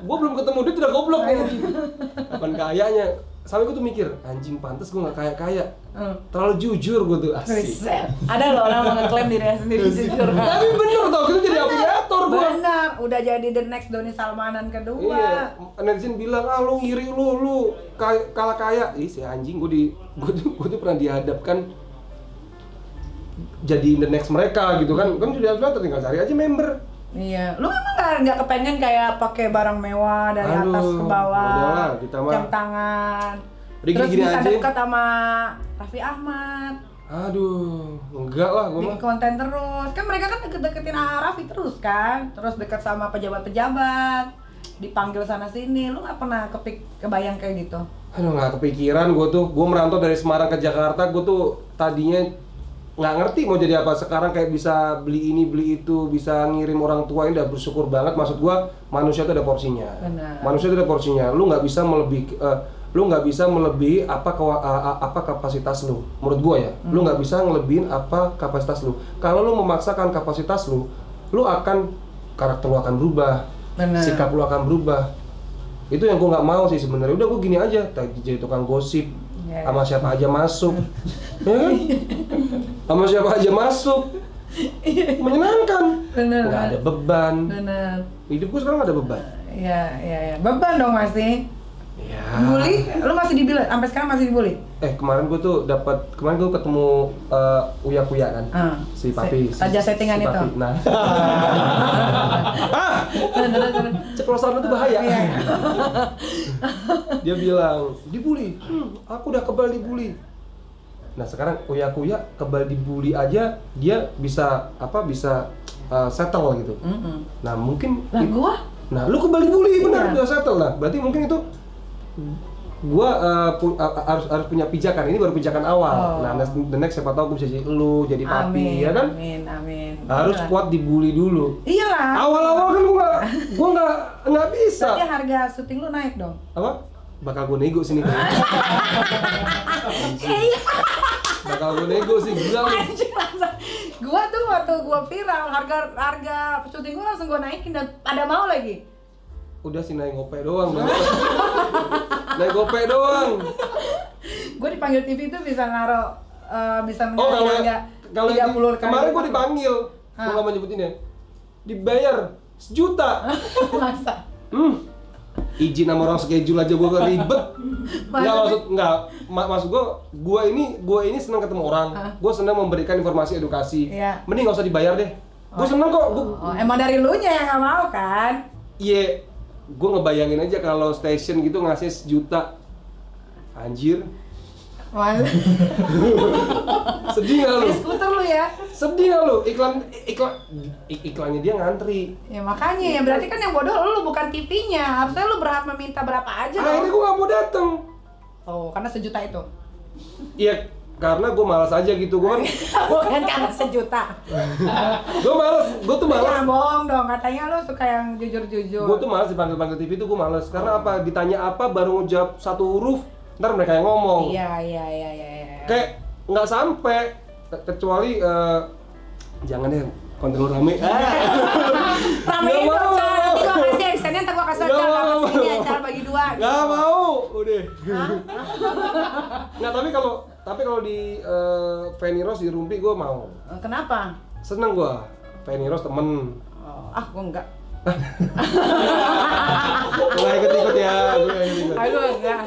A: Gue belum ketemu duit udah goblok nih anjing. Kapan kayanya? Sampai gue tuh mikir, anjing pantes gue nggak kaya. Terlalu jujur gue tuh, asik.
B: Ada loh orang mau ngeklaim dirinya sendiri jujur.
A: Tapi bener tau, kita jadi afiliator gue.
B: Benar, udah jadi the next Doni Salmanan kedua.
A: Iya, netizen bilang, lu ngiri lu kalah kaya. Ih, si anjing, gue tuh pernah dihadapkan jadi the next mereka gitu kan. Kan sudah tinggal cari aja member.
B: Iya, lu emang nggak kepengen kayak pakai barang mewah dari atas ke bawah,
A: udahlah, kita mah
B: jam tangan,
A: udah
B: terus
A: gini
B: bisa
A: aja.
B: dekat sama Raffi Ahmad,
A: Aduh, enggak lah gue
B: bikin
A: mah.
B: konten terus, kan mereka kan deket-deketin Raffi terus kan, terus dekat sama pejabat-pejabat, dipanggil sana sini, lu nggak pernah kebayang kayak gitu?
A: Aduh, nggak kepikiran gue merantau dari Semarang ke Jakarta, gue tuh tadinya nggak ngerti mau jadi apa. Sekarang kayak bisa beli ini beli itu, bisa ngirim orang tua, ini udah bersyukur banget. Maksud gua manusia itu ada porsinya.
B: Benar.
A: Manusia itu ada porsinya. Lu nggak bisa melebihi apa kapasitas lu. Menurut gua ya, lu nggak bisa ngelebihin apa kapasitas lu. Kalau lu memaksakan kapasitas lu akan karakter lu akan berubah,
B: Benar.
A: sikap lu akan berubah. Itu yang gua nggak mau sih sebenarnya. Udah gua gini aja, jadi tukang gosip.
B: Yes.
A: Sama siapa aja masuk, ya kan? Sama siapa aja masuk, menyenangkan.
B: Bener.
A: Nggak ada beban.
B: Bener.
A: Hidup gue sekarang nggak ada beban.
B: Iya. Beban dong masih.
A: Ya.
B: Bully? Lu masih dibully? Sampai sekarang masih dibully?
A: Kemarin gue ketemu Uya kan, si Papi.
B: Raja settingan itu.
A: Papi. Nah. Ceplosan lu tuh bahaya.
B: Iya.
A: Dia bilang, dibully. Aku udah kebal dibully. Nah sekarang Uya kebal dibully aja dia bisa settle gitu. Nah mungkin
B: Lah gua?
A: Nah lu kebal dibully benar
B: Iya.
A: udah settle. Nah berarti mungkin itu gua harus punya pijakan. Ini baru pijakan awal. Nah, the next siapa tahu gua bisa jadi lu, jadi papi, ya kan?
B: Amin.
A: Harus kuat dibully dulu.
B: Iyalah.
A: Awal-awal kan gua nggak bisa.
B: Berarti harga syuting lu naik dong.
A: Apa? Bakal gua nego sini.
B: Iya.
A: Bakal gua nego sih, gila lu.
B: Gua tuh waktu gua viral, harga syuting gua langsung gua naikin dan pada mau lagi.
A: Udah sih naik gope doang. Naik gope doang.
B: Gue dipanggil TV itu bisa naruh bisa
A: kalau
B: 30
A: kemarin gue dipanggil, gue nggak mau nyebutin ya, dibayar 1 juta.
B: Masa?
A: Izin sama orang schedule aja gue ribet. Maksud gue ini senang ketemu orang, gue senang memberikan informasi edukasi.
B: Iya.
A: Mending nggak usah dibayar deh. Gue senang kok.
B: Emang dari lu nya yang nggak mau kan?
A: Iya, gue ngebayangin aja kalau station gitu ngasih 1 juta. Anjir. Sedih gak lu?
B: Skuter lu ya?
A: Sedih gak lu? Iklannya dia ngantri.
B: Ya makanya ya berarti kan yang bodoh lu bukan TV-nya. Harusnya lu berhak meminta berapa aja dong.
A: Akhirnya gue gak mau dateng.
B: Oh, karena 1 juta itu.
A: Iya, karena gue malas aja gitu. Gue kan
B: Bukan karena 1 juta.
A: gue tuh malas.
B: Jangan bohong dong, katanya lu suka yang jujur-jujur.
A: Gue tuh malas dipanggil TV tuh gue malas. Karena apa? Ditanya apa baru ngejawab 1 huruf, ntar mereka yang ngomong.
B: Iya.
A: Kayak nggak sampai, kecuali jangan deh konten lu rame.
B: Ramein dong, Cal. Nanti gua kasih actionnya, ntar gua kasih Cal. Ini acara bagi 2 gitu.
A: Gak mau, udah. Nah tapi kalau di Feni Rose di Rumpi gue mau.
B: Kenapa?
A: Seneng gue. Feni Rose temen.
B: Gua enggak.
A: Gue ikut ya,
B: Aku enggak.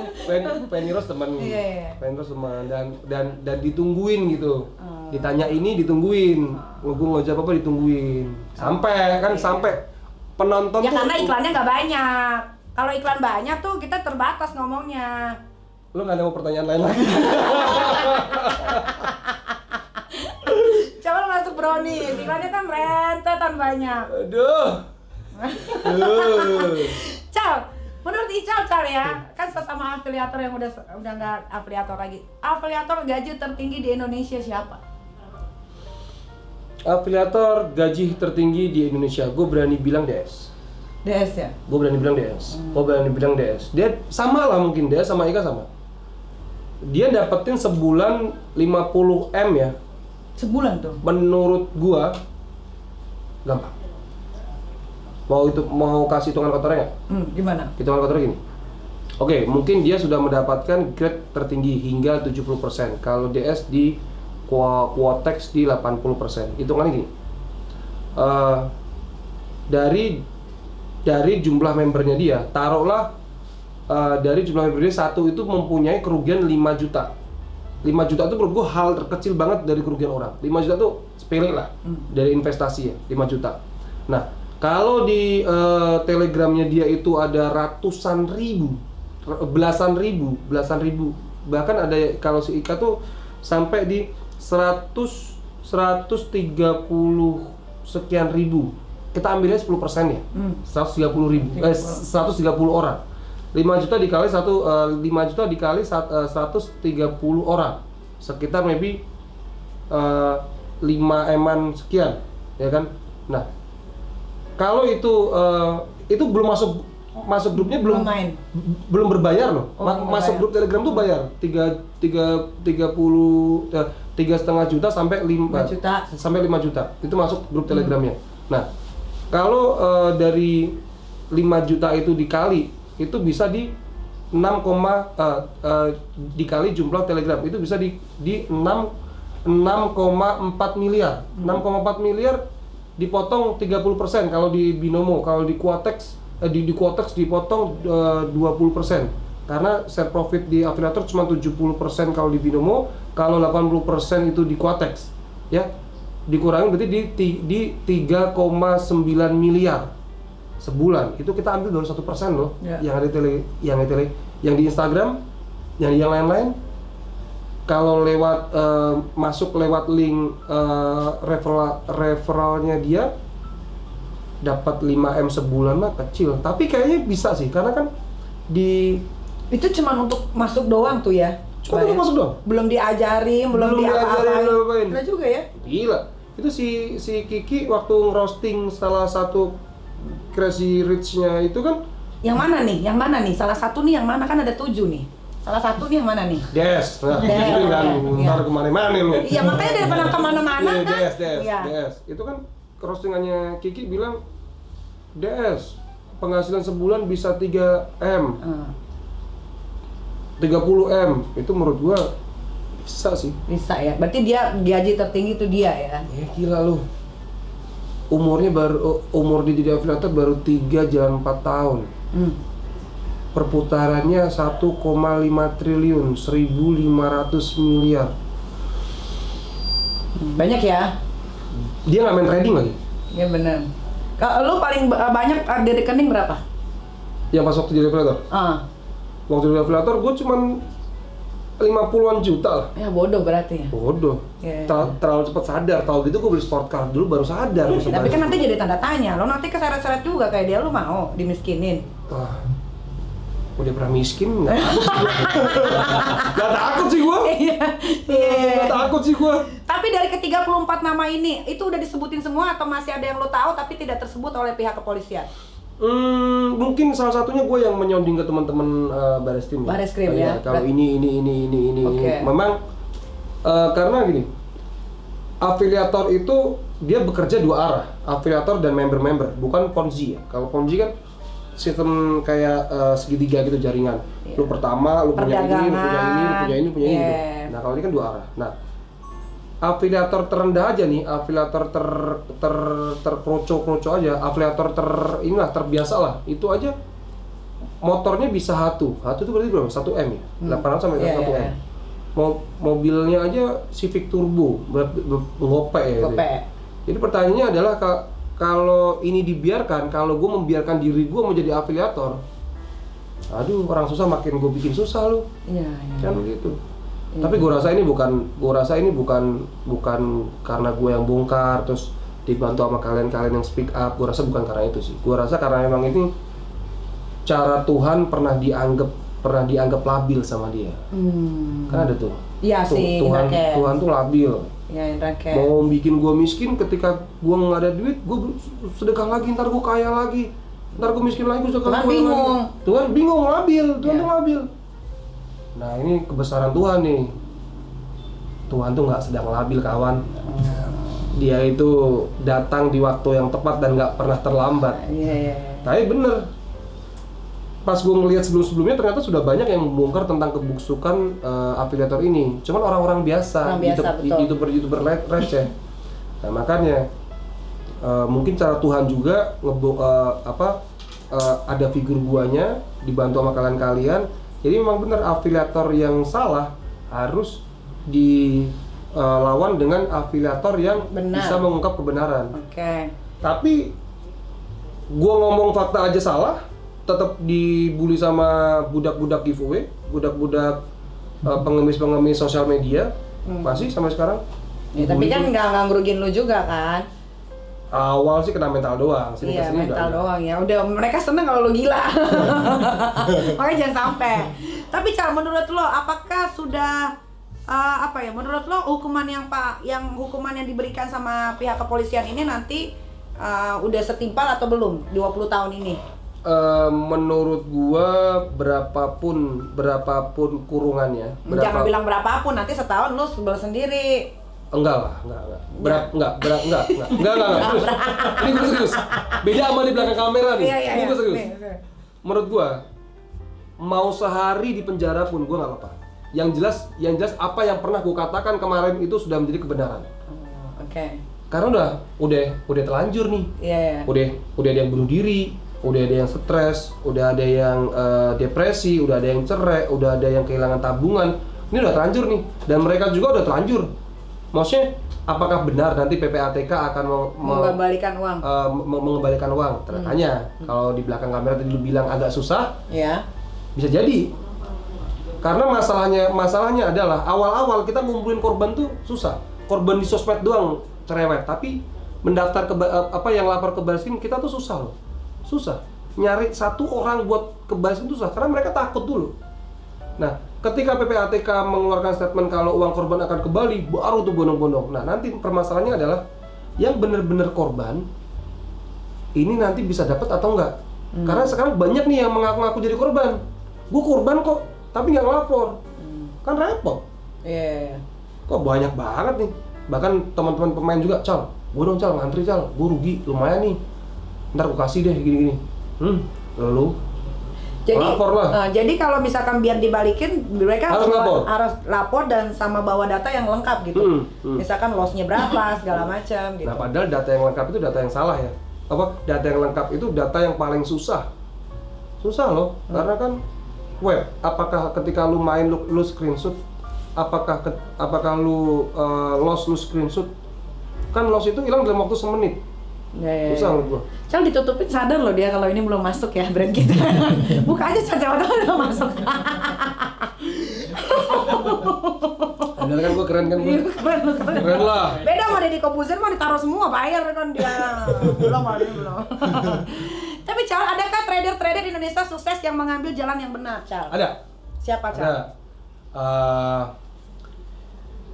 A: Feni Rose temen.
B: Iya.
A: Feni Rose temen dan ditungguin gitu. Ditanya ini ditungguin. Gue ngejawab apa ditungguin. Sampai penonton
B: Ya
A: tuh.
B: karena iklannya nggak banyak. Kalau iklan banyak tuh kita terbatas ngomongnya.
A: Lu nggak ada mau pertanyaan lain lagi?
B: Coba lu masuk brownies, iklannya kan rentetan banyak.
A: Aduh.
B: Cal, menurut Ical ya, kan sesama afiliator yang udah nggak afiliator lagi. Afiliator gaji tertinggi di Indonesia siapa?
A: Afiliator gaji tertinggi di Indonesia, gue berani bilang DS.
B: DS ya?
A: Gue berani bilang DS. Dia sama lah mungkin, DS sama Ika sama. Dia dapetin sebulan 50 M ya.
B: Sebulan tuh?
A: Menurut gua gampang. Mau kasih hitungan kotornya nggak?
B: Gimana?
A: Hitungan kotornya gini. Oke, mungkin dia sudah mendapatkan grade tertinggi hingga 70%. Kalau DS di Quotex di 80%. Hitungannya gini. Dari jumlah membernya dia, taruhlah dari jumlah membernya satu itu mempunyai kerugian 5 juta. 5 juta itu menurut gue hal terkecil banget dari kerugian orang. 5 juta tuh sepele lah dari investasi ya, 5 juta. Nah, kalau di telegramnya dia itu ada ratusan ribu, belasan ribu, bahkan ada kalau si Ika tuh sampai di 130 sekian ribu. Kita ambilnya 10% ya, 130 ribu, 130 orang. 5 juta dikali 5 juta dikali 130 orang, sekitar maybe 5 eman sekian, ya kan? Nah, kalau itu belum masuk grupnya belum berbayar loh. Masuk grup Telegram tuh bayar 3,5 juta sampai 5 juta. Itu masuk grup Telegramnya. Nah, kalau dari 5 juta itu dikali, itu bisa di 6, dikali jumlah Telegram itu bisa di 6,4 miliar. 6,4 miliar dipotong 30% kalau di Binomo, kalau di Quotex di Quotex dipotong 20%. Karena share profit di afiliator cuma 70% kalau di Binomo, kalau 80% itu di Quotex. Ya. Dikurangi berarti di 3,9 miliar sebulan. Itu kita ambil dari 1% loh. Yang ada yang di Instagram, yang lain-lain. Kalau lewat masuk lewat link referralnya dia dapat 5M sebulan mah kecil. Tapi kayaknya bisa sih, karena kan di
B: Itu cuma untuk masuk doang tuh ya?
A: Cuma untuk masuk doang.
B: Belum diajarin, belum
A: diapa-apain.
B: Gila juga ya?
A: Gila. Itu si Kiki waktu ngerosting salah satu Crazy Rich-nya itu kan.
B: Yang mana nih? Salah satu nih yang mana? Kan ada 7 nih. Salah satu nih yang mana nih?
A: Des. Nah,
B: Des,
A: gitu kan.
B: iya.
A: Ntar kemana-mana lu.
B: Iya, makanya daripada kemana-mana
A: Iya,
B: kan?
A: Des.
B: Iya.
A: Des. Itu kan roastingannya Kiki bilang, Des, penghasilan sebulan bisa 3M. 30M. Itu menurut gua bisa sih.
B: Bisa ya. Berarti dia gaji tertinggi itu dia ya.
A: Ya gila lu. Umur dia jadi afiliator baru 3 jalan 4 tahun. Perputarannya 1,5 triliun, 1.500 miliar.
B: Banyak ya?
A: Dia nggak main trading lagi.
B: Iya benar. Lu paling banyak di rekening berapa?
A: Yang pas waktu jadi afiliator? Waktu jadi afiliator gue cuman 50-an juta lah.
B: Ya bodoh berarti ya?
A: Bodoh.
B: Yeah.
A: Terlalu cepat sadar. Kalau gitu gue beli sport car dulu baru sadar.
B: Tapi kan nanti jadi tanda tanya. Lo nanti keseret-seret juga kayak dia, lo mau dimiskinin?
A: Wah, udah pernah miskin nggak takut sih gue. Nggak takut sih gue. Nggak takut sih gue.
B: Tapi dari ke-34 nama ini, itu udah disebutin semua atau masih ada yang lo tahu tapi tidak tersebut oleh pihak kepolisian?
A: Mungkin salah satunya gue yang menyonding ke teman-teman Bareskrim.
B: Bareskrim ya.
A: Kalau ini.
B: Okay.
A: Memang karena gini, afiliator itu dia bekerja dua arah, afiliator dan member-member, bukan Ponzi ya. Kalau Ponzi kan sistem kayak segitiga gitu jaringan.
B: Yeah.
A: Lu pertama, lu punya ini, lu punya ini gitu.
B: Yeah.
A: Nah kalau ini kan dua arah. Nah afiliator terendah aja nih, afiliator terkroco aja, afiliator terbiasa lah, itu aja motornya bisa H2 itu berarti berapa? 1M ya? 800 sampai 1M. Yeah. Mobilnya aja Civic Turbo, ngope ya.
B: Ngope.
A: Jadi pertanyaannya adalah kalau ini dibiarkan, kalau gue membiarkan diri gue menjadi afiliator, aduh orang susah makin gue bikin susah lu.
B: Iya.
A: Kan begitu. Tapi gue rasa ini bukan karena gue yang bongkar terus dibantu sama kalian yang speak up. Gue rasa bukan karena itu sih. Gue rasa karena memang ini cara Tuhan pernah dianggap labil sama dia. Kan ada tuh.
B: Iya sih.
A: Tuhan tuh labil.
B: Iya, rakyat.
A: Mau bikin gue miskin ketika gue nggak ada duit, gue sedekah lagi, ntar gue kaya lagi, ntar gue miskin lagi, sedekah
B: Tuhan bingung.
A: Tuhan bingung, labil, Tuhan tuh labil. Nah ini kebesaran Tuhan nih. Tuhan tuh nggak sedang labil kawan. Dia itu datang di waktu yang tepat dan nggak pernah terlambat.
B: Iya.
A: Tapi bener. Pas gue ngelihat sebelumnya ternyata sudah banyak yang membongkar tentang kebuksukan afiliator ini. Cuman orang-orang biasa, YouTuber receh. Nah makanya mungkin cara Tuhan juga ada figur guanya dibantu sama kalian. Jadi memang benar afiliator yang salah harus dilawan dengan afiliator yang bisa mengungkap kebenaran.
B: Oke.
A: Tapi gua ngomong fakta aja salah, tetap dibully sama budak-budak giveaway, budak-budak pengemis-pengemis sosial media, masih sampai sekarang.
B: Ya, tapi kan nggak ngerugiin lu juga kan?
A: Awal sih kena mental doang, sini
B: iya,
A: kesini
B: mental doang ya. Udah mereka seneng kalau lu gila. Makanya jangan sampai. Tapi Cal, menurut lo apakah sudah menurut lo hukuman hukuman yang diberikan sama pihak kepolisian ini nanti udah setimpal atau belum 20 tahun ini?
A: Menurut gua berapapun kurungannya,
B: Jangan bilang berapapun, nanti setahun lu sebel sendiri.
A: Enggak. Ini gue serius. Beda sama di belakang kamera nih. Ini gue serius. Menurut gua mau sehari di penjara pun gua nggak apa-apa. Yang jelas apa yang pernah gua katakan kemarin itu sudah menjadi kebenaran.
B: Oke.
A: Karena udah telanjur nih.
B: Iya.
A: Udah ada yang bunuh diri, udah ada yang stres, udah ada yang depresi, udah ada yang cerai, udah ada yang kehilangan tabungan. Ini udah terlanjur nih, dan mereka juga udah terlanjur. Maksudnya, apakah benar nanti PPATK akan
B: mengembalikan uang?
A: Mengembalikan uang? Tanya. Kalau di belakang kamera tadi lu bilang agak susah,
B: ya.
A: Bisa jadi. Karena masalahnya adalah awal-awal kita ngumpulin korban tuh susah. Korban di sosmed doang cerewet, tapi mendaftar yang lapor ke Bareskrim kita tuh susah loh. Susah. Nyari satu orang buat ke Bareskrim tuh susah karena mereka takut dulu. Nah, ketika PPATK mengeluarkan statement kalau uang korban akan kembali, baru tuh bondong-bondong. Nah, nanti permasalahannya adalah yang benar-benar korban ini nanti bisa dapat atau enggak? Karena sekarang banyak nih yang mengaku-ngaku jadi korban. Gue korban kok, tapi nggak ngelapor. Kan repot.
B: Iya.
A: Kok banyak banget nih. Bahkan teman-teman pemain juga, Cal, gue dong Cal, ngantri Cal, gue rugi lumayan nih. Ntar gue kasih deh gini-gini. Lalu
B: Jadi,
A: lapor lah.
B: Jadi kalau misalkan biar dibalikin, mereka harus lapor dan sama bawa data yang lengkap gitu. Misalkan loss-nya berapa, segala macam gitu.
A: Nah, padahal data yang lengkap itu data yang salah ya. Data yang lengkap itu data yang paling susah. Susah loh, karena kan web. Apakah ketika lu main lu screenshot, apakah lu loss lu screenshot? Kan loss itu hilang dalam waktu semenit.
B: Ya.
A: Susah menurut gua.
B: Cal ditutupin sadar loh dia kalau ini belum masuk ya brand kita. Buka aja Cal udah masuk.
A: Bener kan gua keren kan gua. Keren lah.
B: Beda sama Deddy Corbuzier mah ditaruh semua bayar kan dia. Belum. Tapi Cal, adakah trader-trader Indonesia sukses yang mengambil jalan yang benar, Cal?
A: Ada.
B: Siapa, Cal?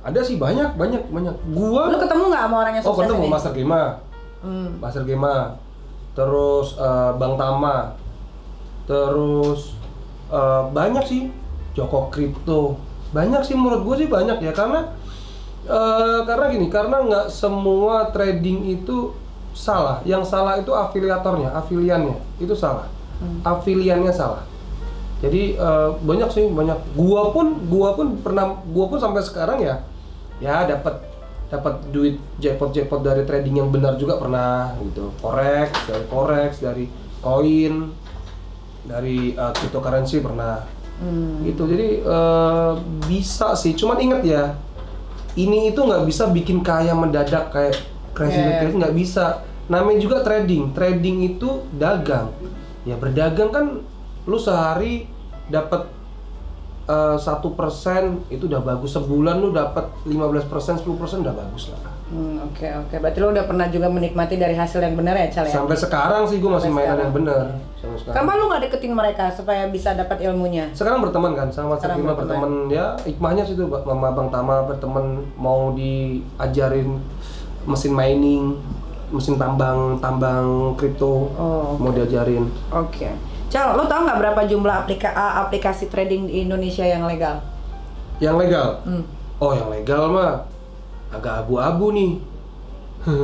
A: Ada sih banyak. Gua
B: Lu ketemu nggak sama orang yang sukses
A: ketemu
B: ini?
A: Master Gema. Master Gema. Terus Bang Tama. Terus banyak sih Joko Crypto. Banyak sih menurut gue sih banyak ya karena nggak semua trading itu salah. Yang salah itu afiliatornya, afiliannya itu salah. Afiliannya salah. Jadi banyak. Gua pun sampai sekarang ya dapat duit jackpot dari trading yang benar juga pernah gitu. Forex dari koin, dari cryptocurrency pernah. Gitu. Jadi bisa sih, cuman inget ya, ini itu nggak bisa bikin kaya mendadak kayak crazy rich, nggak bisa. Namanya juga trading itu dagang. Ya berdagang kan lu sehari dapat 1% itu udah bagus, sebulan lu dapat 15%, 10% udah bagus lah.
B: Oke. Berarti lu udah pernah juga menikmati dari hasil yang benar ya, Cal ya?
A: Sampai sekarang sih gue masih mainan yang benar.
B: Kenapa lu nggak deketin mereka supaya bisa dapat ilmunya?
A: Sekarang berteman kan sama Sakima, berteman ya, hikmahnya sih tuh sama Bang Tama berteman, mau diajarin mesin mining, mesin tambang kripto, mau diajarin.
B: Oke. Cal, lo tau nggak berapa jumlah aplikasi trading di Indonesia yang legal?
A: Yang legal? Oh, yang legal mah agak abu-abu nih.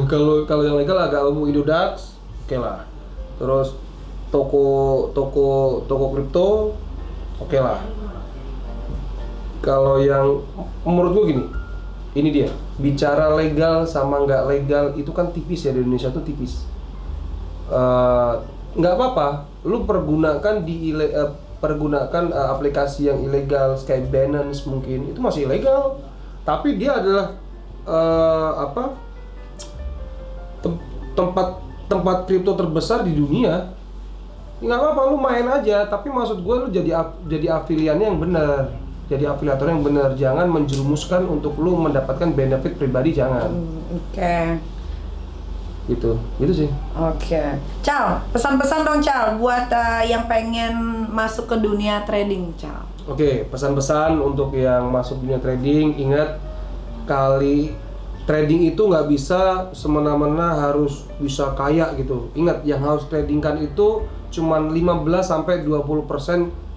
A: Kalau yang legal agak abu, Indodax, oke lah. Terus toko kripto, oke lah. Kalau yang menurut gua gini, ini dia, bicara legal sama nggak legal itu kan tipis ya, di Indonesia tuh tipis. Nggak apa-apa, lu pergunakan aplikasi yang ilegal kayak Binance mungkin, itu masih ilegal, tapi dia adalah tempat kripto terbesar di dunia. Nggak apa-apa, lu main aja, tapi maksud gue lu jadi afiliannya yang benar, jadi afiliator yang benar, jangan menjerumuskan untuk lu mendapatkan benefit pribadi, jangan.
B: Oke.
A: Gitu sih.
B: Oke. Cal, pesan-pesan dong Cal buat yang pengen masuk ke dunia trading, Cal.
A: Oke, pesan-pesan untuk yang masuk dunia trading, ingat kali trading itu nggak bisa semena-mena harus bisa kaya gitu. Ingat, yang harus tradingkan itu cuman 15-20%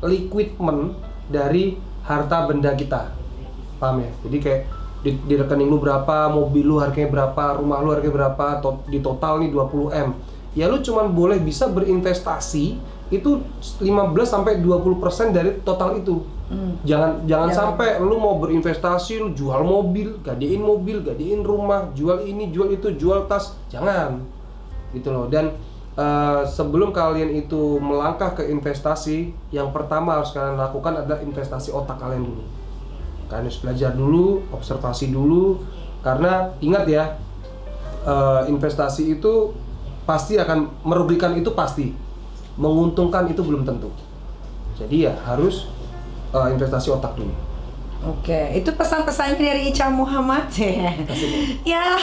A: liquidment dari harta benda kita. Paham ya? Jadi kayak di rekening lu berapa, mobil lu harganya berapa, rumah lu harganya berapa, di total nih 20M. Ya lu cuman boleh bisa berinvestasi itu 15-20% dari total itu. Jangan sampai lu mau berinvestasi lu jual mobil, gadein rumah, jual ini, jual itu, jual tas. Jangan. Gitu loh. Dan sebelum kalian itu melangkah ke investasi, yang pertama harus kalian lakukan adalah investasi otak kalian dulu. Kalian harus belajar dulu, observasi dulu, karena ingat ya, investasi itu pasti akan merugikan, itu pasti, menguntungkan itu belum tentu. Jadi ya harus investasi otak dulu.
B: Oke, itu pesan-pesannya dari Ical Muhammad ya. Ya,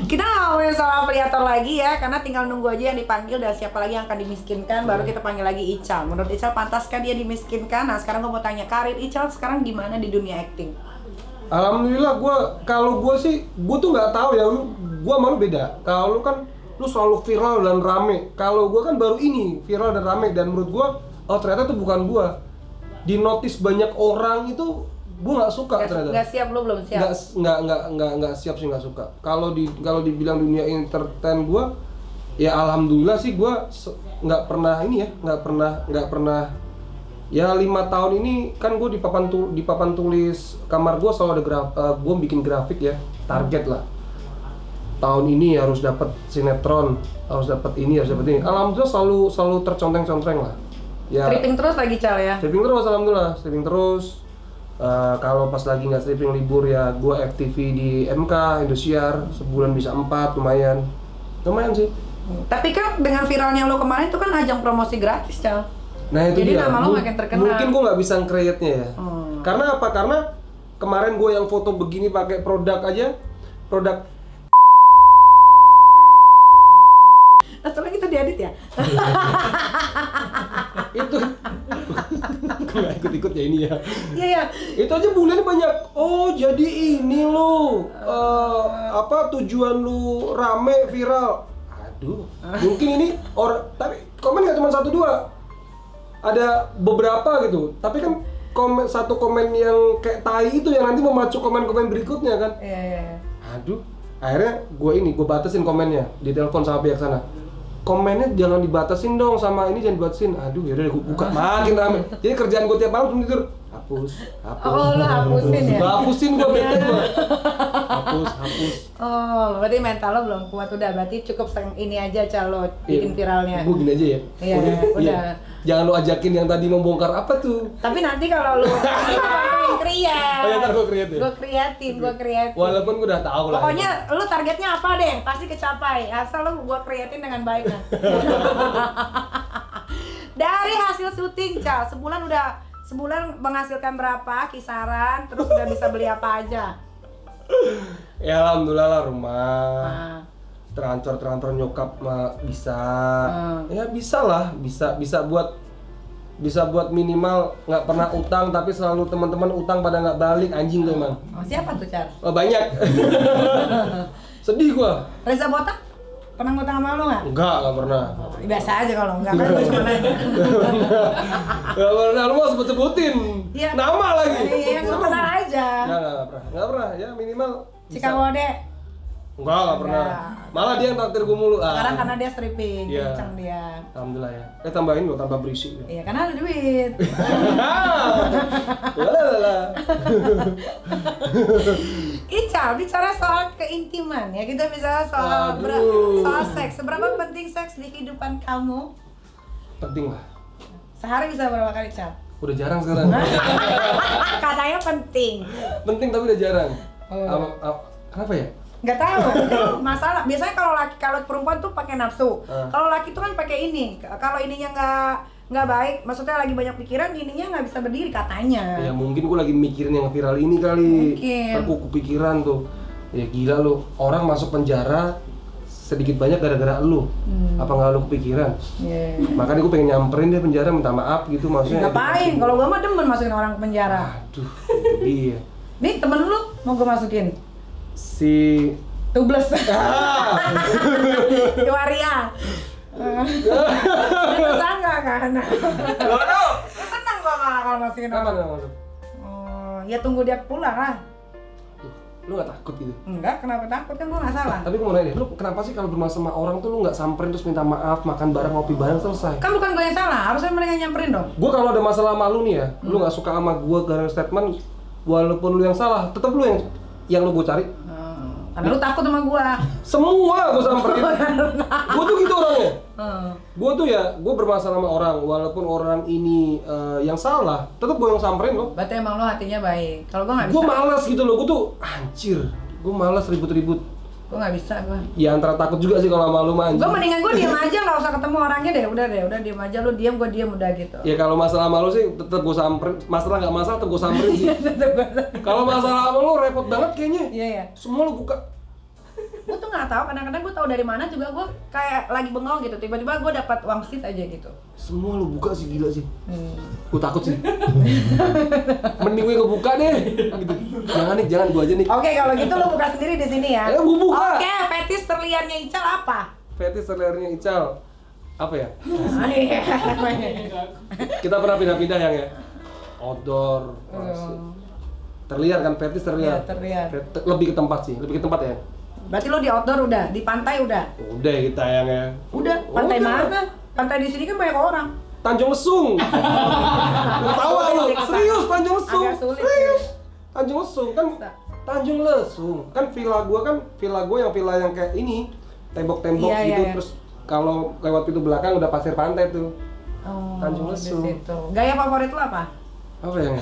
B: kita nggak ngomongin soal afiliator lagi ya, karena tinggal nunggu aja yang dipanggil dan siapa lagi yang akan dimiskinkan, baru kita panggil lagi Ical. Menurut Ical pantaskah dia dimiskinkan? Nah, sekarang gue mau tanya, karir Ical sekarang gimana di dunia acting?
A: Alhamdulillah kalau gue sih, gue tuh nggak tahu ya, gue malu beda. Kalau lu kan, lu selalu viral dan rame. Kalau gue kan baru ini viral dan rame, dan menurut gue, oh ternyata itu bukan gue. Di notice banyak orang itu, gue nggak suka ternyata.
B: Nggak siap, lu belum siap?
A: Nggak siap sih, nggak suka. Kalau dibilang dunia entertain gue, ya alhamdulillah sih gue nggak pernah ini ya, nggak pernah. Ya 5 tahun ini kan gue di papan tulis kamar gue selalu ada gue bikin grafik ya, target lah. Tahun ini harus dapat sinetron, harus dapat ini. Alhamdulillah selalu terconteng-conteng lah. Ya.
B: Stripping terus lagi Cal ya?
A: Stripping terus, alhamdulillah, stripping terus. Kalau pas lagi nggak stripping libur ya gue FTV di MK, Indosiar, sebulan bisa 4, lumayan sih.
B: Tapi kan dengan viralnya lo kemarin itu kan ajang promosi gratis Cal.
A: Nah itu
B: jadi
A: dia.
B: nama lo makin terkenal.
A: Mungkin gue nggak bisa nge-create-nya ya. Karena apa? Karena kemarin gue yang foto begini pakai produk aja, produk.
B: Nah, tolong itu diedit ya.
A: Itu nggak ikut ya ini ya.
B: Iya ya.
A: Itu aja bulannya banyak. Oh jadi ini lo tujuan lu rame viral. Aduh, mungkin ini tapi komen nggak cuma 1-2, ada beberapa gitu. Tapi kan satu komen yang kayak tai itu yang nanti memacu komen-komen berikutnya kan.
B: Iya.
A: Aduh, akhirnya gue batasin komennya, ditelepon sama pihak sana. Komennya jangan dibatasin dong sama ini, jangan dibatasin. Aduh, yaudah gue buka makin rame. Jadi kerjaan gue tiap malam tidur hapus.
B: Oh, lu hapusin ya?
A: Hapusin gue bete gue. Hapus.
B: Oh, berarti mental lo belum kuat udah. Berarti cukup ini aja Cal lo bikin viralnya.
A: Gue gini aja ya.
B: Iya, udah.
A: Jangan lo ajakin yang tadi membongkar apa tuh.
B: Tapi nanti kalau lo bantuin kreat.
A: Oh ya, ntar gue create ya?
B: Gue kreatin.
A: Walaupun gue udah tahu lah.
B: Pokoknya lo targetnya apa deh, pasti kecapai. Asal lo gue kreatin dengan baik kan. Dari hasil syuting Cal, sebulan menghasilkan berapa kisaran, terus udah bisa beli apa aja?
A: Ya alhamdulillah lah, rumah. Transfer nyokap mah bisa. Ya bisa lah, bisa buat minimal nggak pernah utang, tapi selalu teman-teman utang pada nggak balik, anjing tuh emang.
B: Oh, siapa tuh Cal?
A: Oh, banyak. Sedih gua.
B: Reza Botak? Pernah ngutang sama lo nggak?
A: Nggak pernah.
B: Biasa aja kalau nggak kan gue cuma nanya.
A: Nggak pernah, lu mau sebut-sebutin
B: Ya.
A: nama lagi.
B: Iya, gue benar aja.
A: Nggak pernah, ya minimal bisa.
B: Cikawode?
A: Nggak pernah. Malah dia yang traktir gue mulu.
B: Sekarang karena dia stripping,
A: Iya.
B: kenceng dia.
A: Alhamdulillah ya. Tambahin lo, tambah berisi.
B: Iya, karena ada duit. Ical, bicara soal keintiman ya, kita bicara soal seks. Seberapa penting seks di kehidupan kamu?
A: Penting lah.
B: Sehari bisa berapa kali Cal?
A: Udah jarang sekarang.
B: Katanya penting.
A: Penting tapi udah jarang.
B: Oh.
A: Kenapa ya?
B: Nggak tahu, itu masalah. Biasanya kalau perempuan tuh pakai nafsu. Kalau laki tuh kan pakai ini. Kalau ininya nggak baik, maksudnya lagi banyak pikiran, ininya nggak bisa berdiri katanya.
A: Ya mungkin gue lagi mikirin yang viral ini kali.
B: Mungkin.
A: Aku kepikiran tuh. Ya gila lu, orang masuk penjara sedikit banyak gara-gara lu. Apa nggak lu kepikiran?
B: Yeah.
A: Makanya gue pengen nyamperin dia penjara, minta maaf gitu maksudnya.
B: Ngapain? Kalau gue mah demen masukin orang ke penjara.
A: Aduh, itu dia.
B: Nih temen lu mau gue masukin?
A: Si
B: Tubles. Si Waria. Itu sangga kan?
A: Waduh.
B: Seneng gua malah kalau masukin
A: Kapan
B: orang.
A: masuk?
B: Oh, ya tunggu dia pulang lah.
A: Lu nggak takut gitu?
B: Enggak, kenapa takut kan gua nggak salah.
A: Tapi gue mau nanya deh, lu kenapa sih kalau bermasalah sama orang tuh lu nggak samperin terus minta maaf, makan bareng, ngopi bareng, selesai?
B: Kan bukan gua yang salah, harusnya mereka nyamperin dong.
A: Gue kalau ada masalah sama lu nih ya, lu nggak suka sama gue gara statement, walaupun lu yang salah, tetap lu yang lu gue cari.
B: Karena lu takut sama gua.
A: Semua gue samperin. Gue tuh gitu orangnya. Gue tuh ya, gue bermasalah sama orang, walaupun orang ini yang salah, tetap gue yang samperin loh.
B: Berarti emang lu hatinya baik. Kalau gua nggak bisa.
A: Gue malas gitu loh, gue tuh anjir. Gue malas ribut-ribut.
B: Gue nggak bisa gue.
A: Ya antara takut juga sih kalau sama lu mah anjing.
B: Gue mendingan gue diem aja, nggak usah ketemu orangnya deh. Udah diem aja, lu diem, gue diem, udah gitu.
A: Ya kalau masalah sama lu sih tetep gue samperin. Masalah nggak masalah tetep gue samperin sih. Kalau masalah sama lu repot banget kayaknya.
B: Iya ya.
A: Semua lu buka.
B: Gue tuh nggak tahu, kadang-kadang gue tahu dari mana juga gue kayak lagi bengong gitu, tiba-tiba gue dapat wangsit aja gitu.
A: Semua lu buka sih, gila sih. Gue takut sih. Mending gue buka deh. Gitu. Jangan gue aja nih.
B: Oke, kalau gitu lu buka sendiri di sini ya.
A: Ya, gua buka.
B: Oke, fetis terliarnya Ical apa?
A: Fetis terliarnya Ical apa ya?
B: Iya.
A: Kita pernah pindah-pindah yang ya. Outdoor. Terliar kan, fetis terliar.
B: Iya, terliar.
A: Lebih ke tempat sih, lebih ke tempat ya.
B: Berarti lo di outdoor udah, di pantai udah?
A: Udah kita yang ya.
B: Udah, pantai mana? Pantai di sini kan banyak orang.
A: Tanjung Lesung. Tawa lu. Serius Tanjung Lesung.
B: Agak sulit.
A: Serius. Tanjung Lesung kan Tanjung Lesung. Kan villa gua yang villa yang kayak ini. Tembok-tembok
B: Iya,
A: gitu
B: iya.
A: terus kalau lewat pintu belakang udah pasir pantai tuh.
B: Oh,
A: Tanjung Lesung.
B: di situ. Gaya favorit lo apa?
A: Apa yang?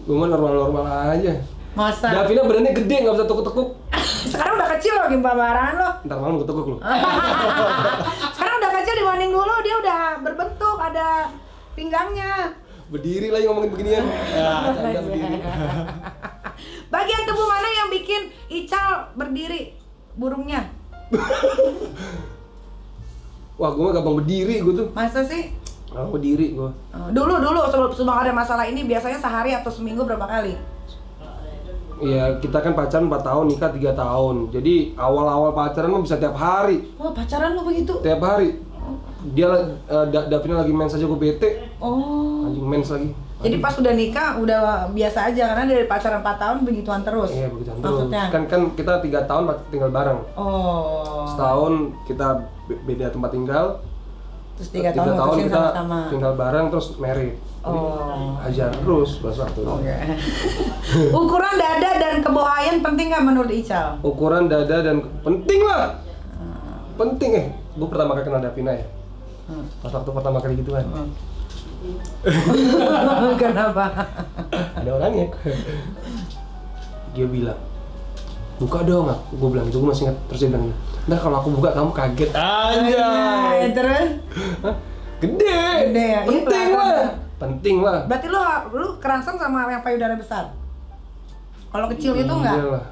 A: Gua mah normal-normal aja.
B: Masa?
A: Davina badannya gede nggak bisa tekuk-tekuk.
B: Sekarang udah kecil loh gambaran lo.
A: Ntar malam gua tekuk lu.
B: Sekarang udah kecil dibanding dulu, dia udah berbentuk, ada pinggangnya.
A: Berdiri lagi ngomongin beginian. Ya, canda berdiri.
B: Bagian tubuh mana yang bikin Ical berdiri? Burungnya.
A: Wah, gua mah gampang berdiri gua tuh.
B: Masa sih?
A: Gampang berdiri gua.
B: Dulu sebelum ada masalah ini biasanya sehari atau seminggu berapa kali?
A: Iya, kita kan pacaran 4 tahun, nikah 3 tahun. Jadi awal-awal pacaran mah bisa tiap hari.
B: Wah, pacaran lo begitu?
A: Tiap hari. Dia Davina lagi mens aja gue bete.
B: Oh.
A: Anjing mens lagi.
B: Jadi pas udah nikah udah biasa aja karena dari pacaran 4 tahun begituan terus.
A: Iya, begitu terus.
B: Maksudnya?
A: Kan kita 3 tahun tinggal bareng.
B: Oh.
A: Setahun kita beda tempat tinggal.
B: Terus 3
A: 3
B: tahun
A: tahun
B: mutusin
A: kita
B: sama-sama.
A: tinggal bareng terus married.
B: Oh.
A: Hajar terus bahasa tuh.
B: Oke. Ukuran dada dan kebohaian penting nggak menurut Ical?
A: Ukuran dada dan penting lah. Penting gue pertama kali kenal Davina ya. Pas waktu pertama kali gitu kan.
B: Kenapa?
A: Ada orangnya. Dia bilang, buka dong. Gue bilang gitu, gue masih ingat. Terus dia bilang, ntar kalau aku buka kamu kaget.
B: Anjay. Terus?
A: Hah? Gede ya? Penting
B: Iya,
A: lah. Penting lah.
B: Berarti lu kerasan sama yang payudara besar? Kalau kecil itu enggak?
A: Iyalah.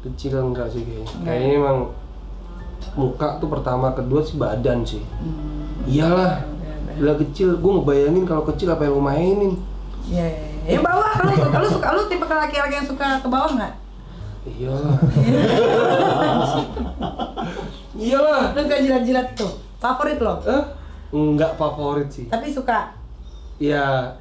A: Kecil enggak sih kayaknya. Kayaknya emang muka tuh pertama, kedua sih badan sih. Iyalah. Bila kecil, gue ngebayangin kalau kecil apa yang lu mainin.
B: Iya. Ya bawah, lu tipe laki-laki yang suka ke bawah nggak?
A: Iyalah. Iyalah.
B: Lu gak jilat-jilat tuh? Favorit lo?
A: Enggak favorit sih.
B: Tapi suka?
A: Ya,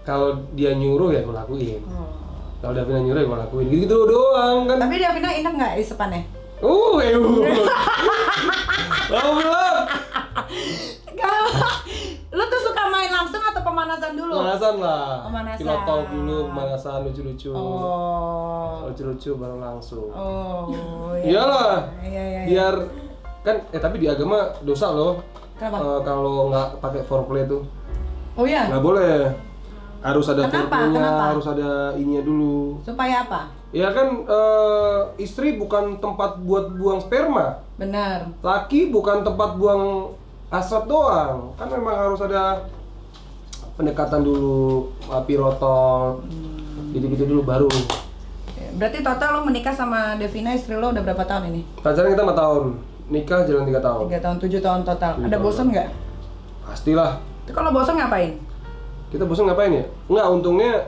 A: kalau dia nyuruh ya gue lakuin.
B: Oh.
A: Kalau Davina nyuruh ya gue lakuin. Gitu doang kan.
B: Tapi Davina enak nggak isepannya?
A: Belum.
B: Lu tuh suka main langsung atau pemanasan dulu?
A: Pemanasan lah.
B: Pemanasan.
A: Pilot talk dulu, pemanasan lucu-lucu.
B: Oh.
A: Lucu-lucu baru langsung.
B: Oh.
A: Iyalah.
B: Iya.
A: Biar kan tapi di agama dosa loh.
B: Kenapa?
A: Kalau nggak pakai foreplay tuh.
B: Oh iya.
A: Nggak boleh. Harus ada
B: Kenapa?
A: foreplaynya,
B: Kenapa?
A: harus ada ininya dulu.
B: Supaya apa?
A: Ya kan istri bukan tempat buat buang sperma.
B: Benar.
A: Laki bukan tempat buang hasrat doang. Kan memang harus ada pendekatan dulu, pilotol, gitu-gitu dulu baru.
B: Berarti total lo menikah sama Davina, istri lo udah berapa tahun ini?
A: Pacaran kita 4 tahun, nikah jalan 3 tahun.
B: 3 tahun, 7 tahun total.
A: 7
B: Ada
A: tahun.
B: bosan nggak?
A: Pastilah.
B: Itu kalau bosan ngapain?
A: Kita bosan ngapain ya? Nggak,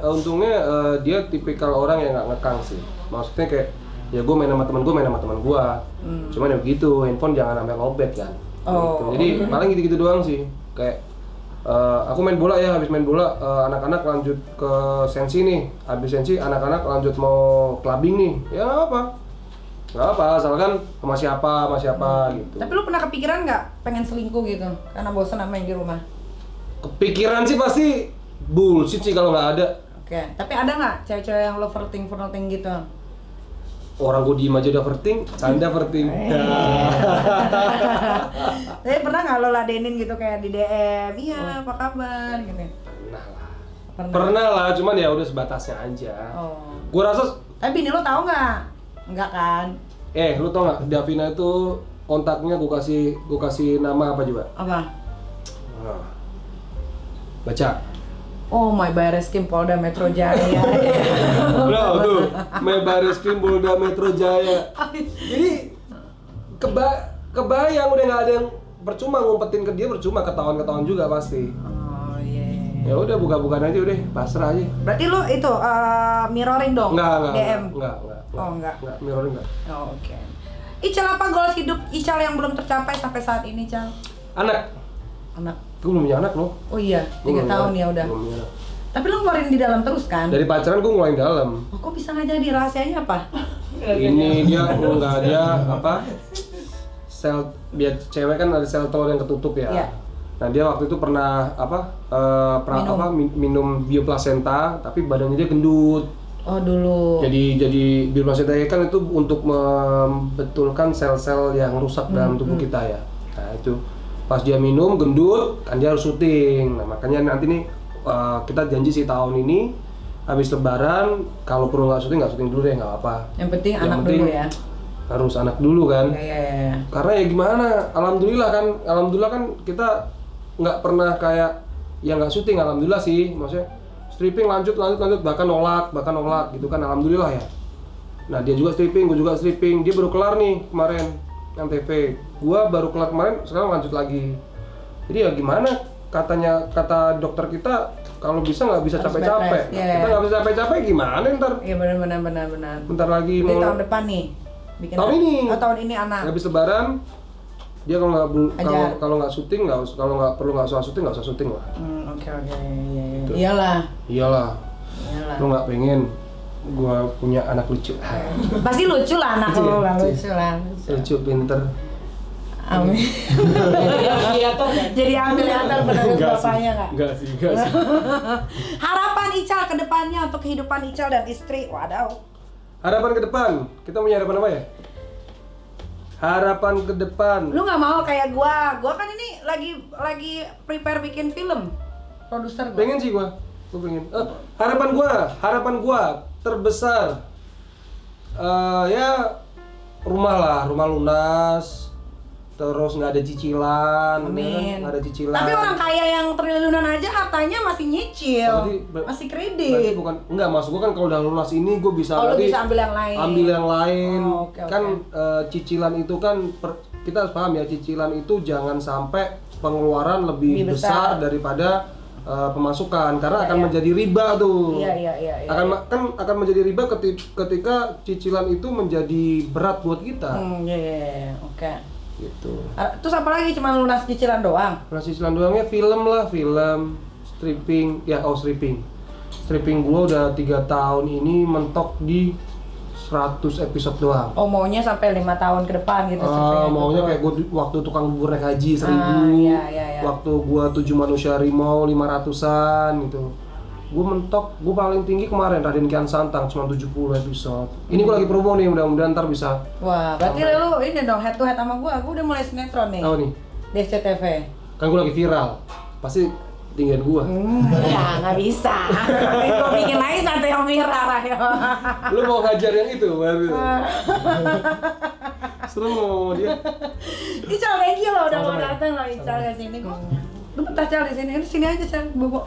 A: untungnya dia tipikal orang yang nggak ngekang sih. Maksudnya kayak, ya gue main sama teman gue. Cuman ya begitu, handphone jangan sampai lowbat kan.
B: Oh,
A: Gitu. Jadi paling gitu-gitu doang sih. Kayak aku main bola ya, habis main bola anak-anak lanjut ke sensi nih. Habis sensi anak-anak lanjut mau clubbing nih. Ya nggak apa, asalkan sama siapa gitu.
B: Tapi lu pernah kepikiran nggak pengen selingkuh gitu? Karena bosan sama yang di rumah?
A: Kepikiran sih pasti bullshit sih kalau nggak ada.
B: Oke, tapi ada nggak cewek-cewek yang lo flirting gitu?
A: Orang gue diem aja udah flirting, canda flirting.
B: Tapi pernah nggak lo ladenin gitu kayak di DM, iya apa kabar gitu?
A: Pernah lah, cuman ya udah sebatasnya aja.
B: Oh.
A: Gue rasa
B: Tapi bini lo tahu nggak? Nggak kan?
A: Lu tau nggak Davina itu kontaknya gue kasih nama apa coba?
B: Apa?
A: Nah. Baca.
B: Oh, my Barreskrim Polda Metro Jaya.
A: Bro, tuh, Barreskrim Polda Metro Jaya. Jadi kebayang udah nggak ada yang percuma ngumpetin ke dia, percuma ketahuan juga pasti.
B: Oh iya.
A: Ya udah buka-bukaan aja udah, pasrah aja.
B: Berarti lu itu mirroring dong?
A: Enggak.
B: DM?
A: Enggak.
B: Oh, enggak.
A: Enggak, mirroring enggak.
B: Oh, oke. Ical, apa goals hidup Ical yang belum tercapai sampai saat ini, Cal?
A: Anak. Gue belum punya anak loh.
B: Oh iya, 3 tahun ya udah.
A: Belum punya anak.
B: Tapi lu ngeluarin di dalam terus kan?
A: Dari pacaran gue ngeluarin dalam.
B: Oh, kok bisa nggak jadi, rahasianya apa?
A: Ini dia apa? Sel biar cewek kan ada sel telur yang ketutup ya.
B: Iya.
A: Nah dia waktu itu pernah minum bioplasenta tapi badannya dia gendut.
B: Oh dulu.
A: Jadi bioplasenta kan itu untuk membetulkan sel-sel yang rusak dalam tubuh kita ya. Nah itu pas dia minum gendut kan dia harus syuting. Nah makanya nanti nih kita janji sih tahun ini habis lebaran kalau perlu nggak syuting dulu deh, nggak apa.
B: Yang penting anak dulu ya.
A: Harus anak dulu kan.
B: Iya.
A: Karena ya gimana, alhamdulillah kan kita nggak pernah kayak ya nggak syuting, alhamdulillah sih, maksudnya stripping lanjut bahkan nolak gitu kan, alhamdulillah ya. Nah dia juga stripping, gue juga stripping, dia baru kelar nih kemarin yang TV, gue baru kelar kemarin, sekarang lanjut lagi. Jadi ya gimana, kata dokter kita kalau bisa nggak bisa capek-capek, kita nggak bisa capek-capek gimana ntar?
B: Iya benar.
A: Bentar lagi
B: mau.
A: mau.
B: Tahun depan nih.
A: Tahun ini.
B: Oh, tahun ini anak.
A: Habis lebaran dia kalau nggak syuting kalau nggak perlu nggak usah syuting lah.
B: Oke. Iya. Iyalah.
A: Lu nggak pengen gua punya anak lucu?
B: Pasti lucu lah anak lu, lucu lah.
A: Lucu, pinter.
B: Amin. Jadi afiliator penerus bapaknya nggak?
A: Enggak sih.
B: Harapan Ical ke depannya untuk kehidupan Ical dan istri, wadaw.
A: Harapan ke depan, kita punya harapan apa ya? Harapan ke depan.
B: Lu nggak mau kayak gua kan ini lagi prepare bikin film, produser gua.
A: Pengen sih gua pengen. Harapan gua terbesar, ya rumah lunas. Terus nggak ada cicilan,
B: Amin.
A: nggak ada cicilan.
B: Tapi orang kaya yang triliunan aja hartanya masih nyicil, masih kredit.
A: Bukan, enggak, maksud gua kan kalau udah lunas ini gua bisa
B: bisa ambil yang lain.
A: Okay. Kan cicilan itu kan kita harus paham ya, cicilan itu jangan sampai pengeluaran lebih besar daripada pemasukan karena akan menjadi riba tuh.
B: Iya.
A: Akan menjadi riba ketika cicilan itu menjadi berat buat kita.
B: Iya. Oke.
A: Gitu.
B: Terus apa lagi, cuma lunas cicilan doang?
A: Lunas cicilan doangnya film stripping gua udah 3 tahun ini mentok di 100 episode doang.
B: Oh, maunya sampai 5 tahun ke depan gitu.
A: Maunya kayak gua waktu tukang bubur naik haji 1000,
B: iya.
A: waktu gua 7 manusia harimau 500-an gitu. Gue mentok, gue paling tinggi kemarin Raden Kian Santang cuma 70 episode. Ini gue lagi promo nih, mudah-mudahan ntar bisa.
B: Wah, berarti lu ini dong head to head sama gue udah mulai sinetron nih.
A: Apa nih?
B: Di SCTV.
A: Kan gue lagi viral, pasti tinggian gue.
B: Ya nggak bisa. Gue bikin lagi satu yang viral ayo.
A: Lu mau ngajar yang itu baru. Serem mau dia.
B: Ical, thank you loh udah mau datang loh Ical ke sini. Lu betah Cal di sini aja Cal, bobo.